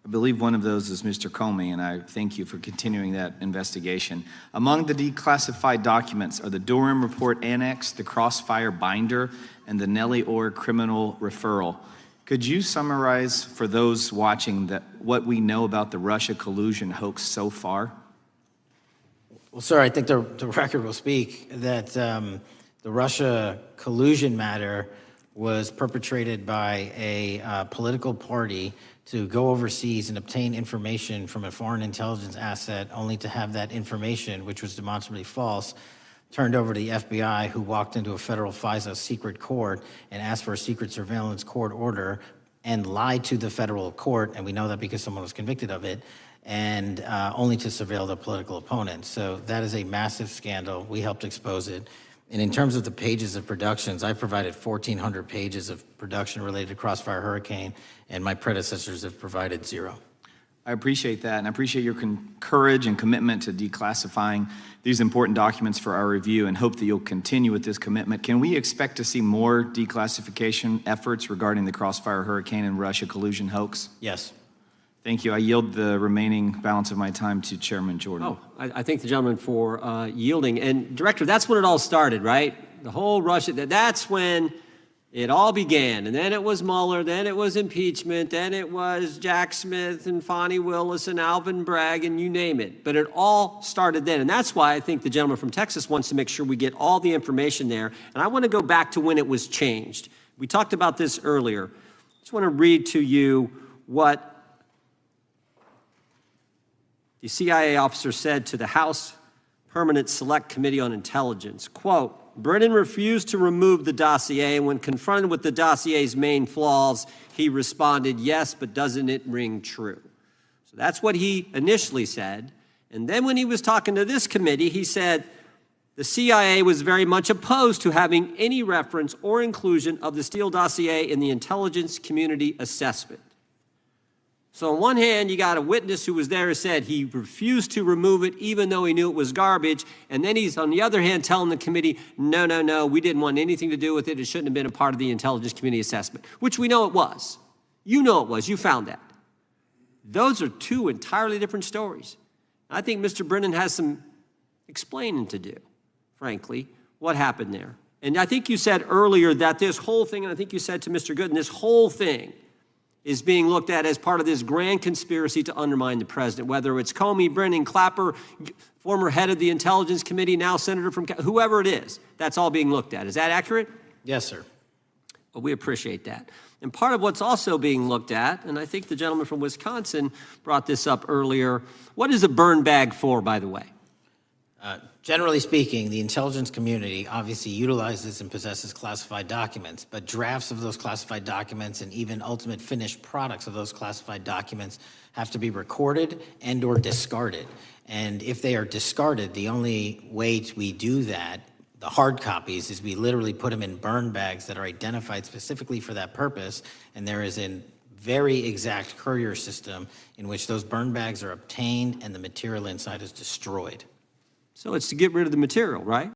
E: I believe one of those is Mr. Comey, and I thank you for continuing that investigation. Among the declassified documents are the Durham Report Annex, the Crossfire Binder, and the Nellie Orr Criminal Referral. Could you summarize for those watching what we know about the Russia collusion hoax so far?
B: Well, sir, I think the record will speak that the Russia collusion matter was perpetrated by a political party to go overseas and obtain information from a foreign intelligence asset, only to have that information, which was demonstrably false, turned over to the FBI, who walked into a federal FISA secret court and asked for a secret surveillance court order and lied to the federal court, and we know that because someone was convicted of it, and only to surveil the political opponent. So that is a massive scandal. We helped expose it. And in terms of the pages of productions, I provided 1,400 pages of production related to Crossfire Hurricane, and my predecessors have provided 0.
E: I appreciate that, and I appreciate your courage and commitment to declassifying these important documents for our review, and hope that you'll continue with this commitment. Can we expect to see more declassification efforts regarding the Crossfire Hurricane and Russia collusion hoax?
B: Yes.
E: Thank you. I yield the remaining balance of my time to Chairman Jordan.
C: Oh, I thank the gentleman for yielding. And Director, that's when it all started, right? The whole Russia, that's when it all began. And then it was Mueller, then it was impeachment, then it was Jack Smith and Fonnie Willis and Alvin Bragg and you name it. But it all started then. And that's why I think the gentleman from Texas wants to make sure we get all the information there. And I want to go back to when it was changed. We talked about this earlier. I just want to read to you what the CIA officer said to the House Permanent Select Committee on Intelligence, quote, Brennan refused to remove the dossier, and when confronted with the dossier's main flaws, he responded, yes, but doesn't it ring true? So that's what he initially said. And then when he was talking to this committee, he said the CIA was very much opposed to having any reference or inclusion of the Steele dossier in the intelligence community assessment. So on one hand, you got a witness who was there who said he refused to remove it even though he knew it was garbage. And then he's, on the other hand, telling the committee, no, we didn't want anything to do with it. It shouldn't have been a part of the intelligence community assessment, which we know it was. You know it was. You found that. Those are two entirely different stories. I think Mr. Brennan has some explaining to do, frankly, what happened there. And I think you said earlier that this whole thing, and I think you said to Mr. Gooden, this whole thing is being looked at as part of this grand conspiracy to undermine the president, whether it's Comey, Brennan, Clapper, former head of the Intelligence Committee, now senator from, whoever it is, that's all being looked at. Is that accurate?
B: Yes, sir.
C: Well, we appreciate that. And part of what's also being looked at, and I think the gentleman from Wisconsin brought this up earlier, what is a burn bag for, by the way?
B: Generally speaking, the intelligence community obviously utilizes and possesses classified documents, but drafts of those classified documents and even ultimate finished products of those classified documents have to be recorded and or discarded. And if they are discarded, the only way we do that, the hard copies, is we literally put them in burn bags that are identified specifically for that purpose, and there is a very exact courier system in which those burn bags are obtained and the material inside is destroyed.
C: So it's to get rid of the material, right?